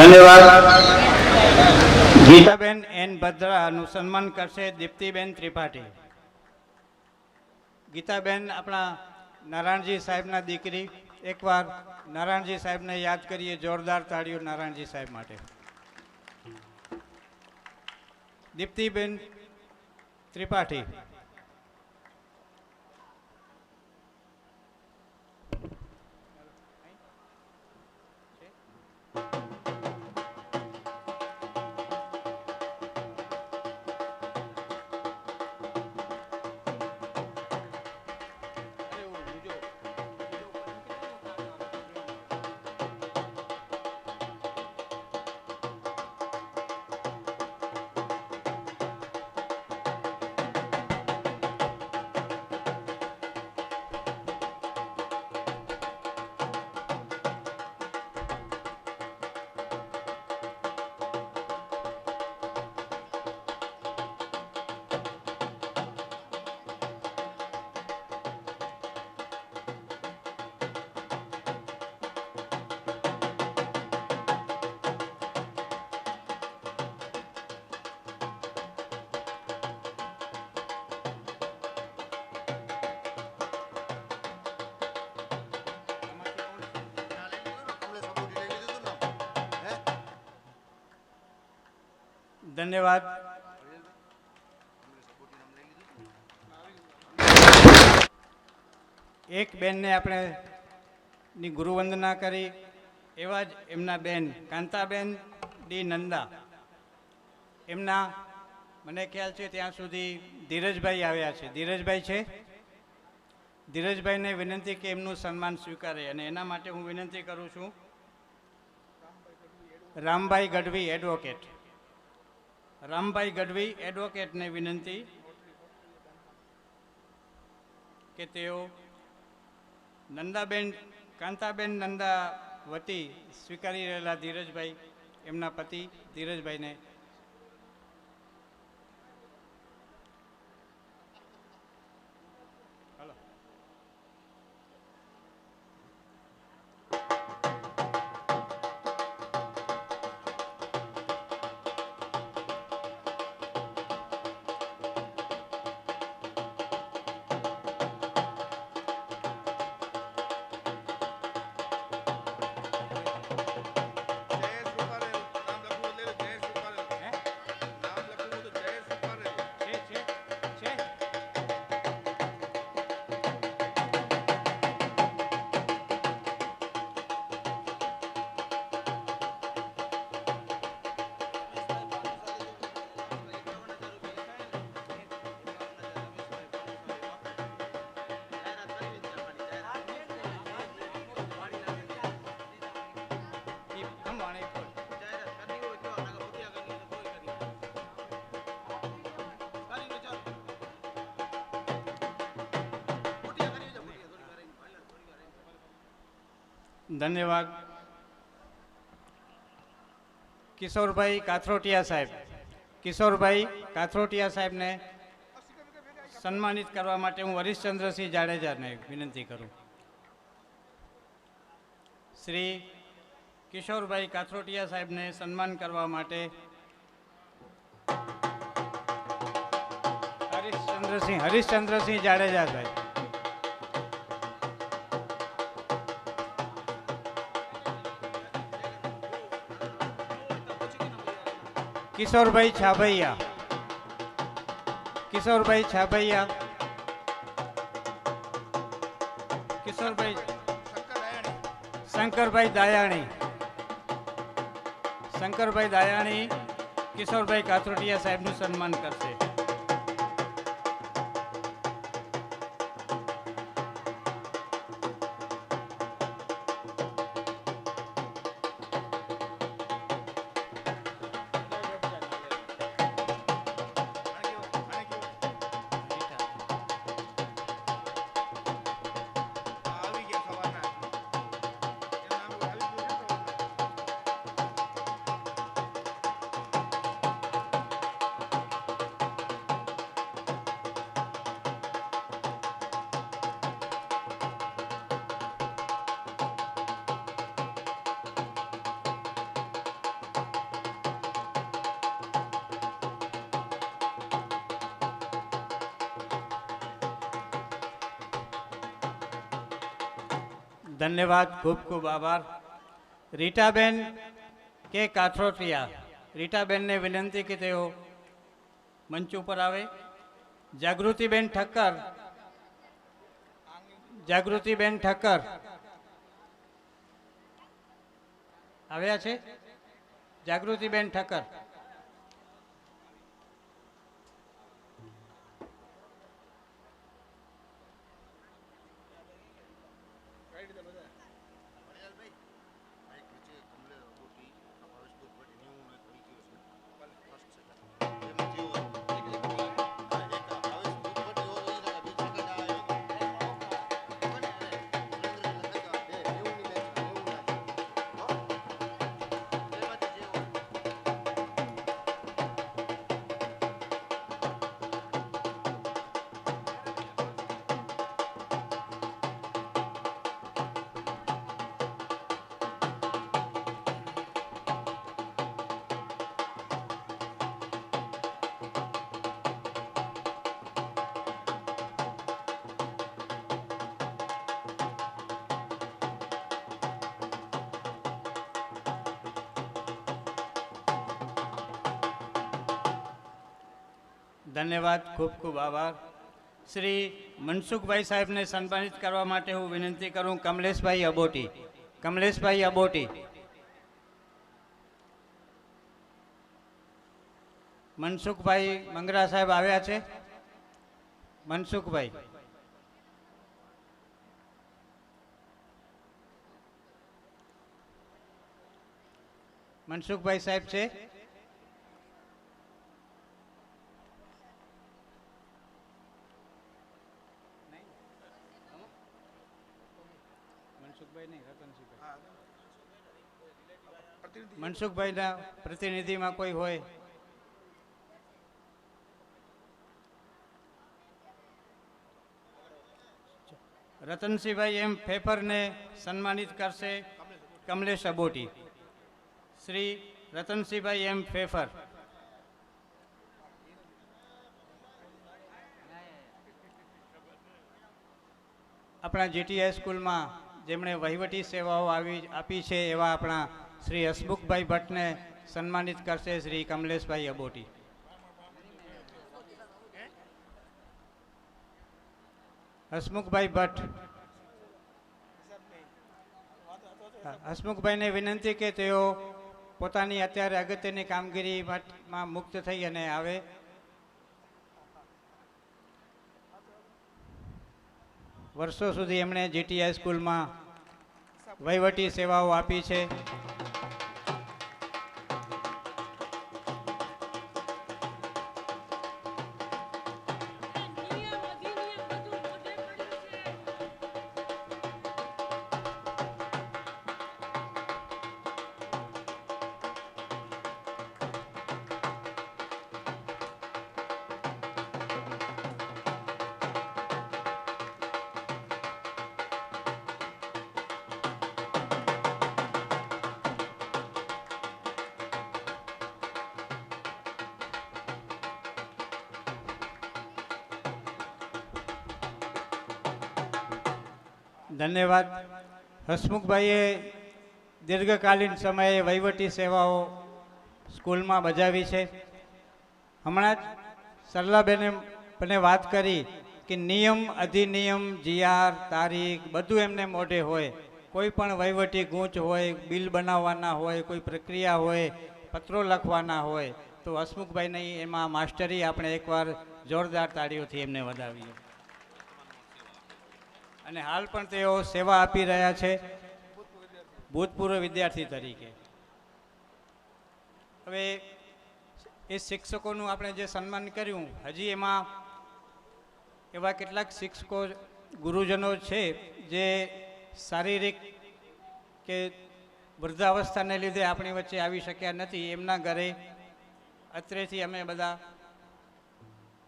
ધન્યવાદ. ગીતાબેન એન ભદ્રાનું સન્માન કરશે દીપ્તિબેન ત્રિપાઠી. ગીતાબેન આપણા નારાયણજી સાહેબના દીકરી. એકવાર નારાયણજી સાહેબને યાદ કરીએ. જોરદાર તાળીઓ નારાયણજી સાહેબ માટે. દીપ્તિબેન ત્રિપાઠી. ધન્યવાદ. એક બેનને આપણે ની ગુરુવંદના કરી. એવા જ એમના બેન કાંતાબેન ડી નંદા. એમના મને ખ્યાલ છે ત્યાં સુધી ધીરજભાઈ આવ્યા છે. ધીરજભાઈ છે. ધીરજભાઈને વિનંતી કે એમનું સન્માન સ્વીકારે અને એના માટે હું વિનંતી કરું છું રામભાઈ ગઢવી એડવોકેટ. રામભાઈ ગઢવી એડવોકેટને વિનંતી કે તેઓ નંદાબેન કાંતાબેન નંદા વતી સ્વીકારી રહેલા ધીરજભાઈ એમના પતિ ધીરજભાઈને ધન્યવાદ. કિશોરભાઈ કાથરોટિયા સાહેબ. કિશોરભાઈ કાથરોટિયા સાહેબને સન્માનિત કરવા માટે હું હરીશચંદ્રસિંહ જાડેજાને વિનંતી કરું. શ્રી કિશોરભાઈ કાથરોટિયા સાહેબને સન્માન કરવા માટે હરીશચંદ્રસિંહ જાડેજા સાહેબ. કિશોરભાઈ છાભૈયા. કિશોરભાઈ છાભૈયા. કિશોરભાઈ શંકરભાઈ દાયાણી. શંકરભાઈ દાયાણી કિશોરભાઈ કાથરોટિયા સાહેબનું સન્માન કરશે. ધન્યવાદ, ખૂબ ખૂબ આભાર. રીટાબેન કે કાથરોટિયા, રીટાબેનને વિનંતી કે તેઓ મંચ ઉપર આવે. જાગૃતિબેન ઠક્કર, જાગૃતિબેન ઠક્કર આવ્યા છે? જાગૃતિબેન ઠક્કર. ધન્યવાદ, ખૂબ ખૂબ આભાર. શ્રી મનસુખભાઈ સાહેબને સન્માનિત કરવા માટે હું વિનંતી કરું કમલેશભાઈ અબોટી. કમલેશભાઈ અબોટી. મનસુખભાઈ મંગરા સાહેબ આવ્યા છે? મનસુખભાઈ. મનસુખભાઈ સાહેબ છે? મનસુખભાઈના પ્રતિનિધિમાં કોઈ હોય? રતનસિંહભાઈ એમ ફેફરને સન્માનિત કરશે કમલેશ અબોટી. શ્રી રતનસિંહભાઈ એમ ફેફર. આપણા જીટીઆઈ સ્કૂલમાં જેમણે વહીવટી સેવાઓ આપી છે એવા આપણા શ્રી હસમુખભાઈ ભટ્ટને સન્માનિત કરશે શ્રી કમલેશભાઈ અબોટી. હસમુખભાઈ ભટ્ટ. હસમુખભાઈને વિનંતી કે તેઓ પોતાની અત્યારે અગત્યની કામગીરીમાં મુક્ત થઈ અને આવે. વર્ષો સુધી એમણે જીટીઆઈ સ્કૂલમાં વહીવટી સેવાઓ આપી છે. ધન્યવાદ. હસમુખભાઈએ દીર્ઘકાલીન સમયે વહીવટી સેવાઓ સ્કૂલમાં બજાવી છે. હમણાં જ સરલાબેને વાત કરી કે નિયમ, અધિનિયમ, જીઆર, તારીખ બધું એમને મોઢે હોય. કોઈ પણ વહીવટી ગૂંચ હોય, બિલ બનાવવાના હોય, કોઈ પ્રક્રિયા હોય, પત્રો લખવાના હોય, તો હસમુખભાઈની એમાં માસ્ટરી આપણે એકવાર જોરદાર તાળીઓથી એમને વધાવીએ. અને હાલ પણ તેઓ સેવા આપી રહ્યા છે ભૂતપૂર્વ વિદ્યાર્થી તરીકે. હવે એ શિક્ષકોનું આપણે જે સન્માન કર્યું, હજી એમાં એવા કેટલાક શિક્ષકો ગુરુજનો છે જે શારીરિક કે વૃદ્ધાવસ્થાને લીધે આપણી વચ્ચે આવી શક્યા નથી. એમના ઘરે અત્રેથી અમે બધા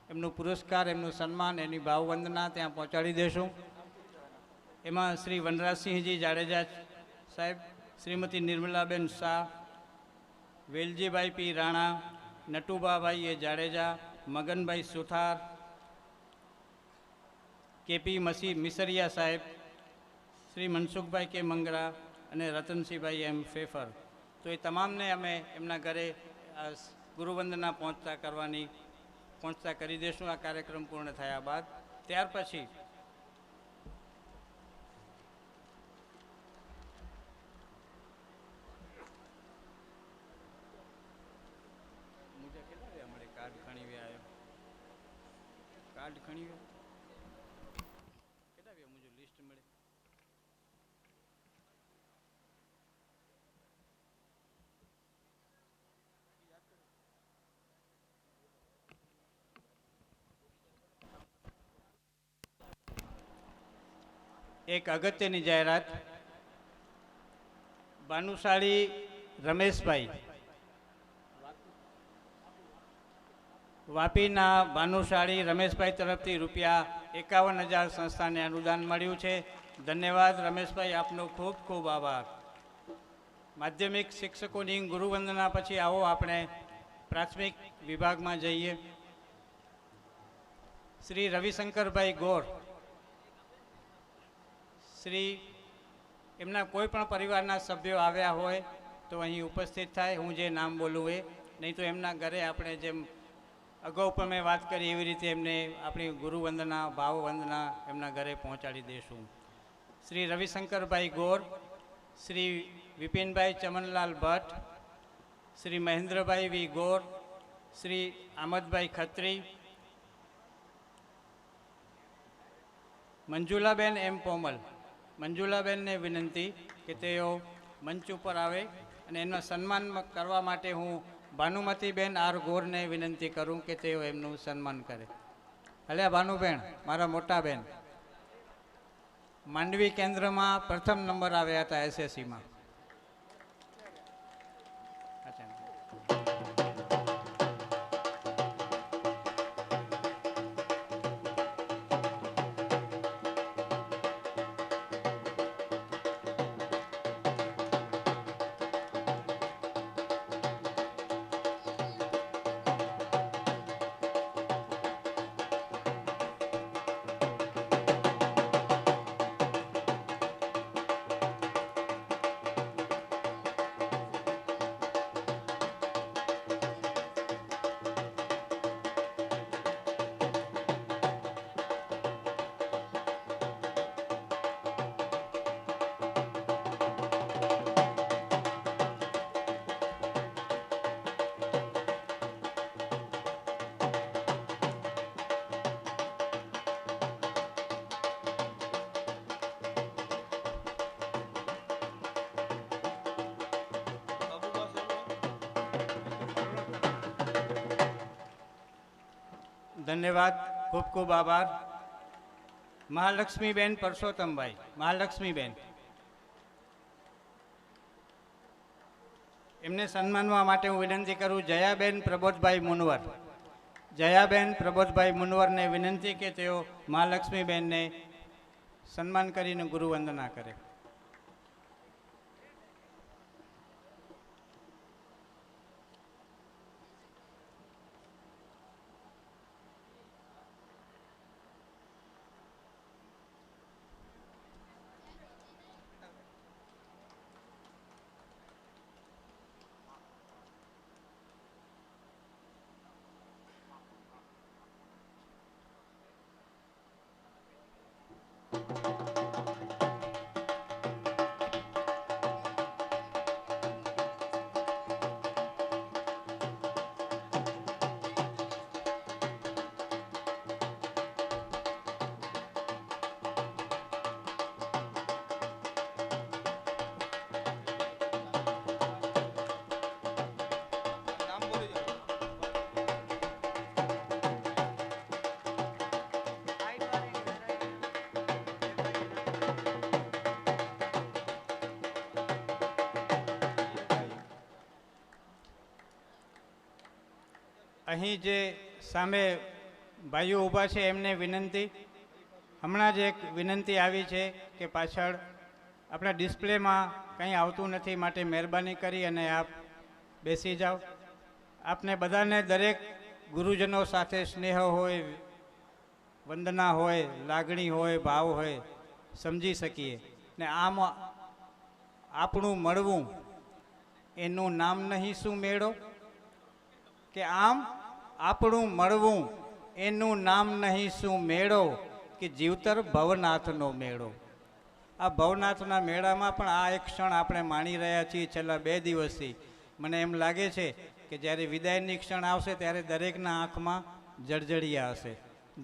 એમનું પુરસ્કાર, એમનું સન્માન, એની ભાવવંદના ત્યાં પહોંચાડી દઈશું. એમાં શ્રી વનરાજસિંહજી જાડેજા સાહેબ, શ્રીમતી નિર્મલાબેન શાહ, વેલજીભાઈ પી રાણા, નટુબાભાઈ એ જાડેજા, મગનભાઈ સુથાર, કેપી મિસરિયા સાહેબ, શ્રી મનસુખભાઈ કે મંગરા અને રતનસિંહભાઈ એમ ફેફર. તો એ તમામને અમે એમના ઘરે આ ગુરુવંદના પહોંચતા કરી દઈશું આ કાર્યક્રમ પૂર્ણ થયા બાદ. ત્યાર પછી કાર્ડ ખણી આવ્યો કેટલા આવ્યા મુજબ લિસ્ટ મળે. એક અગત્યની જાહેરાત. ભાનુશાળી રમેશભાઈ, વાપીના ભાનુશાળી રમેશભાઈ તરફથી ₹51,000 સંસ્થાને અનુદાન મળ્યું છે. ધન્યવાદ રમેશભાઈ, આપનો ખૂબ ખૂબ આભાર. માધ્યમિક શિક્ષકોની ગુરુવંદના પછી આવો આપણે પ્રાથમિક વિભાગમાં જઈએ. શ્રી રવિશંકરભાઈ ગોર, શ્રી એમના કોઈ પણ પરિવારના સભ્યો આવ્યા હોય તો અહીં ઉપસ્થિત થાય. હું જે નામ બોલું એ નહીં તો એમના ઘરે આપણે જેમ અગાઉ પણ મેં વાત કરી એવી રીતે એમને આપણી ગુરુવંદના ભાવવંદના એમના ઘરે પહોંચાડી દઈશું. શ્રી રવિશંકરભાઈ ગોર, શ્રી વિપિનભાઈ ચમનલાલ ભટ્ટ, શ્રી મહેન્દ્રભાઈ વી ગોર, શ્રી આમદભાઈ ખત્રી, મંજુલાબેન એમ પોમલ. મંજુલાબેનને વિનંતી કે તેઓ મંચ ઉપર આવે અને એમના સન્માન કરવા માટે હું ભાનુમતીબેન આર ગોરને વિનંતી કરું કે તેઓ એમનું સન્માન કરે. અલ્યા ભાનુબેન, મારા મોટા બેન માંડવી કેન્દ્રમાં પ્રથમ નંબર આવ્યા હતા SSCમાં. ધન્યવાદ, ખૂબ ખૂબ આભાર. મહાલક્ષ્મીબેન પરસોત્તમભાઈ, મહાલક્ષ્મીબેન, એમને સન્માનવા માટે હું વિનંતી કરું જયાબેન પ્રબોધભાઈ મુનવર. જયાબેન પ્રબોધભાઈ મુનવરને વિનંતી કે તેઓ મહાલક્ષ્મીબેનને સન્માન કરીને ગુરુવંદના કરે. અહીં જે સામે ભાઈઓ ઊભા છે એમને વિનંતી, હમણાં જ એક વિનંતી આવી છે કે પાછળ આપણા ડિસ્પ્લેમાં કંઈ આવતું નથી, માટે મહેરબાની કરી અને આપ બેસી જાઓ. આપને બધાને દરેક ગુરુજનો સાથે સ્નેહ હોય, વંદના હોય, લાગણી હોય, ભાવ હોય, સમજી શકીએ ને આમ આપણું મળવું એનું નામ નહીં શું મેળો, કે આમ આપણું મળવું એનું નામ નહીં શું મેળો, કે જીવતર ભવનાથનો મેળો. આ ભવનાથના મેળામાં પણ આ એક ક્ષણ આપણે માણી રહ્યા છીએ છેલ્લા 2 દિવસથી. મને એમ લાગે છે કે જ્યારે વિદાયની ક્ષણ આવશે ત્યારે દરેકના આંખમાં જળજળિયા હશે,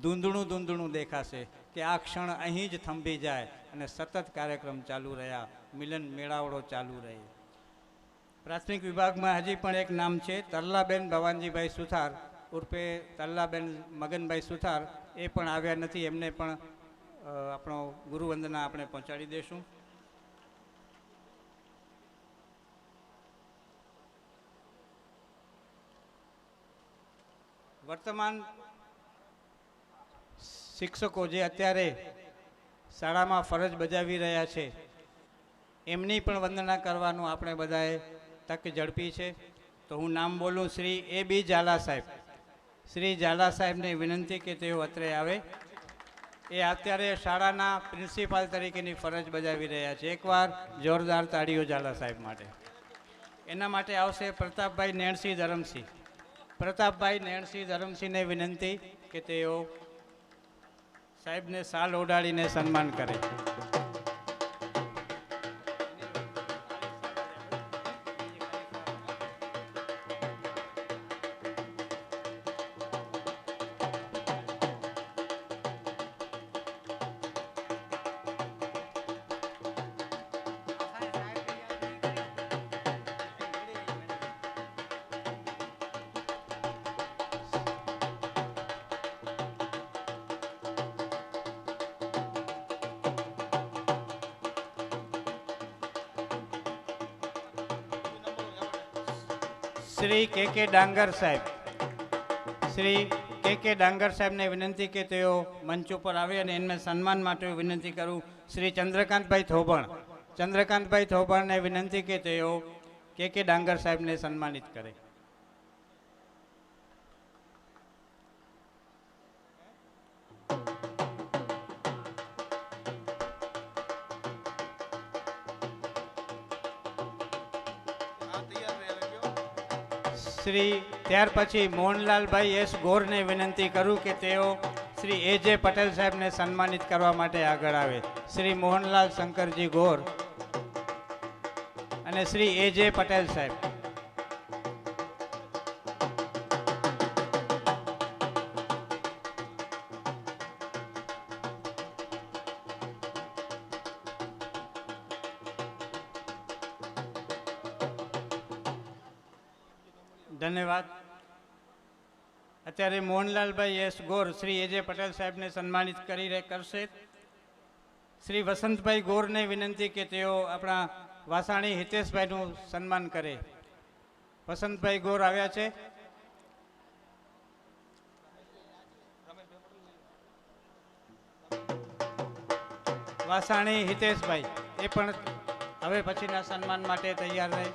ધૂંધળું ધૂંધળું દેખાશે કે આ ક્ષણ અહીં જ થંભી જાય અને સતત કાર્યક્રમ ચાલુ રહ્યા, મિલન મેળાવડો ચાલુ રહે. પ્રાથમિક વિભાગમાં હજી પણ એક નામ છે, તરલાબેન ભવાનજીભાઈ સુથાર ઉર્ફે તરલાબેન મગનભાઈ સુથાર. એ પણ આવ્યા નથી, એમને પણ આપણો ગુરુવંદના આપણે પહોંચાડી દઈશું. વર્તમાન શિક્ષકો જે અત્યારે શાળામાં ફરજ બજાવી રહ્યા છે એમની પણ વંદના કરવાનું આપણે બધાએ તક ઝડપી છે. તો હું નામ બોલું, શ્રી એ બી ઝાલા સાહેબ. શ્રી ઝાલા સાહેબને વિનંતી કે તેઓ અત્રે આવે. એ અત્યારે શાળાના પ્રિન્સિપાલ તરીકેની ફરજ બજાવી રહ્યા છે. એકવાર જોરદાર તાળીઓ ઝાલા સાહેબ માટે. એના માટે આવશે પ્રતાપભાઈ નેણસિંહ ધરમસિંહ. પ્રતાપભાઈ નેણસિંહ ધરમસિંહને વિનંતી કે તેઓ સાહેબને શાલ ઓઢાડીને સન્માન કરે. શ્રી કે ડાંગર સાહેબ. શ્રી કે ડાંગર સાહેબને વિનંતી કે તેઓ મંચ ઉપર આવે અને એમને સન્માન માટે વિનંતી કરું. શ્રી ચંદ્રકાંતભાઈ થોભણ. ચંદ્રકાંતભાઈ થોભણને વિનંતી કે તેઓ કે ડાંગર સાહેબને સન્માનિત કરે. ત્યાર પછી મોહનલાલભાઈ એસ ગોરને વિનંતી કરું કે તેઓ શ્રી એ જે પટેલ સાહેબને સન્માનિત કરવા માટે આગળ આવે. શ્રી મોહનલાલ શંકરજી ગોર અને શ્રી એ જે પટેલ સાહેબ. ધન્યવાદ. અત્યારે મોહનલાલભાઈ એસ ગોર શ્રી એ જે પટેલ સાહેબને સન્માનિત કરશે. શ્રી વસંતભાઈ ગોરને વિનંતી કે તેઓ આપણા વાસાણી હિતેશભાઈનું સન્માન કરે. વસંતભાઈ ગોર આવ્યા છે. વાસાણી હિતેશભાઈ એ પણ હવે પછીના સન્માન માટે તૈયાર રહે.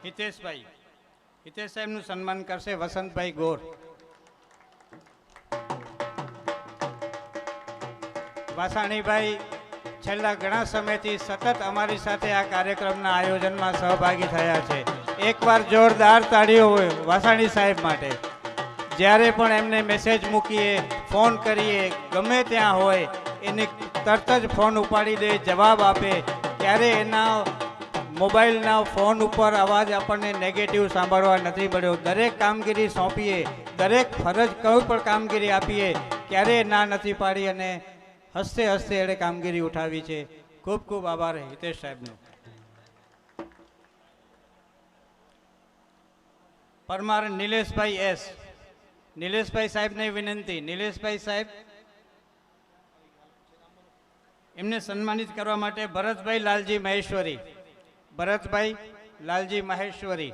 હિતેશભાઈ. હિતેશ સાહેબનું સન્માન કરશે વસંતભાઈ ગોર. વાસાણીભાઈ છેલ્લા ઘણા સમયથી સતત અમારી સાથે આ કાર્યક્રમના આયોજનમાં સહભાગી થયા છે. એકવાર જોરદાર તાળીઓ હોય વાસાણી સાહેબ માટે. જ્યારે પણ એમને મેસેજ મૂકીએ, ફોન કરીએ, ગમે ત્યાં હોય એને તરત જ ફોન ઉપાડી દે, જવાબ આપે. ત્યારે એના મોબાઈલના ફોન ઉપર અવાજ આપણને નેગેટિવ સાંભળવા નથી મળ્યો. દરેક કામગીરી સોંપીએ, દરેક ફરજ કોઈ પણ કામગીરી આપીએ ક્યારેય ના નથી પાડી અને હસતે હસતે એણે કામગીરી ઉઠાવી છે. ખૂબ ખૂબ આભાર હિતેશ સાહેબનો. પરમાર નિલેશભાઈ એસ. નિલેશભાઈ સાહેબને વિનંતી. નિલેશભાઈ સાહેબ એમને સન્માનિત કરવા માટે ભરતભાઈ લાલજી મહેશ્વરી, ભરતભાઈ લાલજી મહેશ્વરી.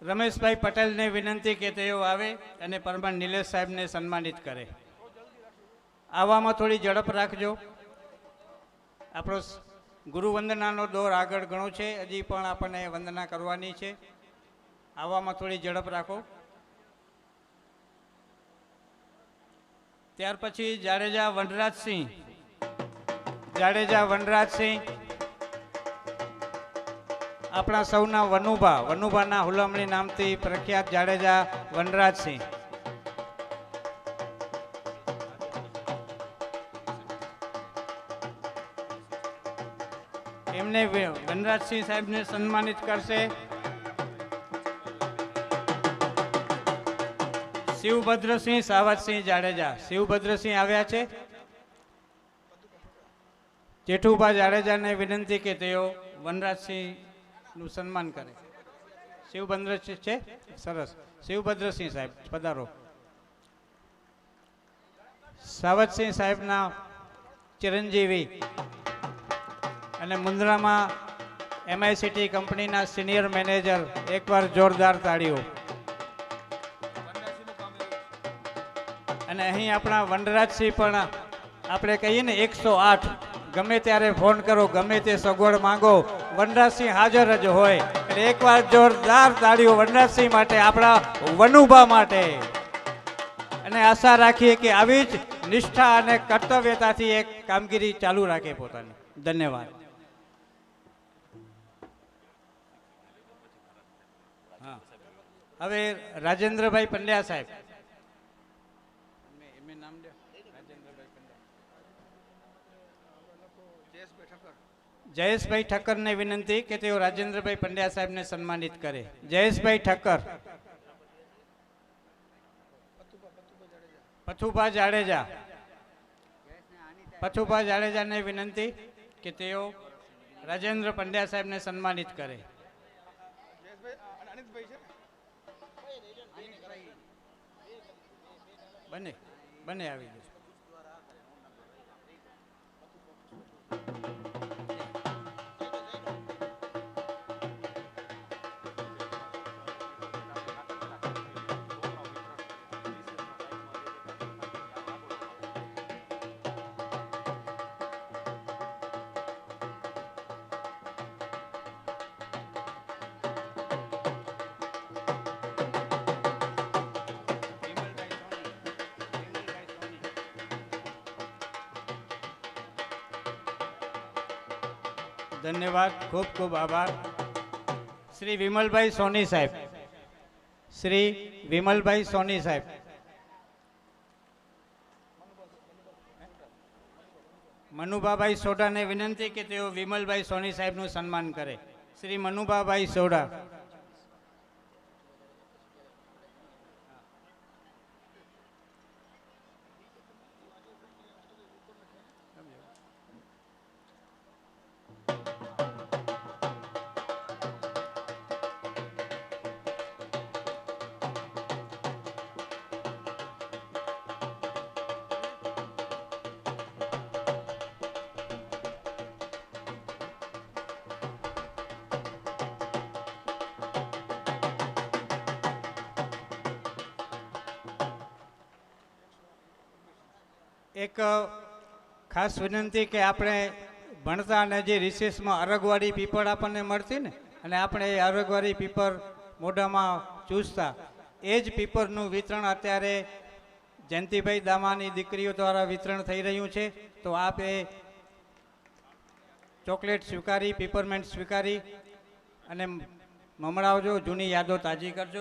રમેશભાઈ પટેલને વિનંતી કે તેઓ આવે અને પરમાર નિલેશ સાહેબને સન્માનિત કરે. આવવામાં થોડી ઝડપ રાખજો. આપણો ગુરુવંદનાનો દોર આગળ ઘણો છે, હજી પણ આપણને વંદના કરવાની છે. આવવામાં થોડી ઝડપ રાખો. ત્યાર પછી જાડેજા વનરાજસિંહ, જાડેજા વનરાજસિંહ, આપણા સૌના વનુભા, વનુભાના હુલામણી નામથી પ્રખ્યાત જાડેજા વનરાજસિંહ. એમને વનરાજસિંહ સાહેબને સન્માનિત કરશે. શિવભદ્રસિંહ સાવતસિંહ જાડેજા, શિવભદ્રસિંહ આવ્યા છે. જેઠુભા જાડેજાને વિનંતી કે તેઓ વનરાજસિંહનું સન્માન કરે. શિવભદ્રસિંહ છે, સરસ. શિવભદ્રસિંહ સાહેબ પધારો. સાવતસિંહ સાહેબના ચિરંજીવી અને મુન્દ્રામાં MICT કંપનીના સિનિયર મેનેજર, એકવાર જોરદાર તાળીઓ. અને અહીં આપણા વનરાજસિંહ પણ, આપણે કહીએ ને 108, ગમે ત્યારે ફોન કરો, ગમે તે સગવડ માંગો, વનરાજસિંહ હાજર જ હોય. એટલે એકવાર જોરદાર તાળીઓ વનરાજસિંહ માટે, આપણા વનુભા માટે. અને આશા રાખીએ કે આવી જ નિષ્ઠા અને કર્તવ્યતાથી એક કામગીરી ચાલુ રાખે પોતાની. ધન્યવાદ. હા, હવે રાજેન્દ્રભાઈ પંડ્યા સાહેબ. જયેશભાઈ ઠક્કરને વિનંતી કે તેઓ રાજેન્દ્રભાઈ પંડ્યા સાહેબને સન્માનિત કરે. જયેશભાઈ ઠક્કર. પથુભા જાડેજા, પથુભા જાડેજાને વિનંતી કે તેઓ રાજેન્દ્ર પંડ્યા સાહેબને સન્માનિત કરે. બને બને આવી જશે. ધન્યવાદ, ખૂબ ખૂબ આભાર. શ્રી વિમલભાઈ સોની સાહેબ, શ્રી વિમલભાઈ સોની સાહેબ. મનુભાભાઈ સોઢાને વિનંતી કે તેઓ વિમલભાઈ સોની સાહેબનું સન્માન કરે. શ્રી મનુભાભાઈ સોઢા. એક ખાસ વિનંતી કે આપણે ભણતા અને જે રિસેસમાં અરગવાડી પીપળ આપણને મળતી ને, અને આપણે એ અરગવાડી પીપળ મોઢામાં ચૂસતા, એ જ પીપળનું વિતરણ અત્યારે જયંતિભાઈ દામાની દીકરીઓ દ્વારા વિતરણ થઈ રહ્યું છે. તો આપ એ ચોકલેટ સ્વીકારી, પીપરમેન્ટ સ્વીકારી અને મમડાવજો, જૂની યાદો તાજી કરજો.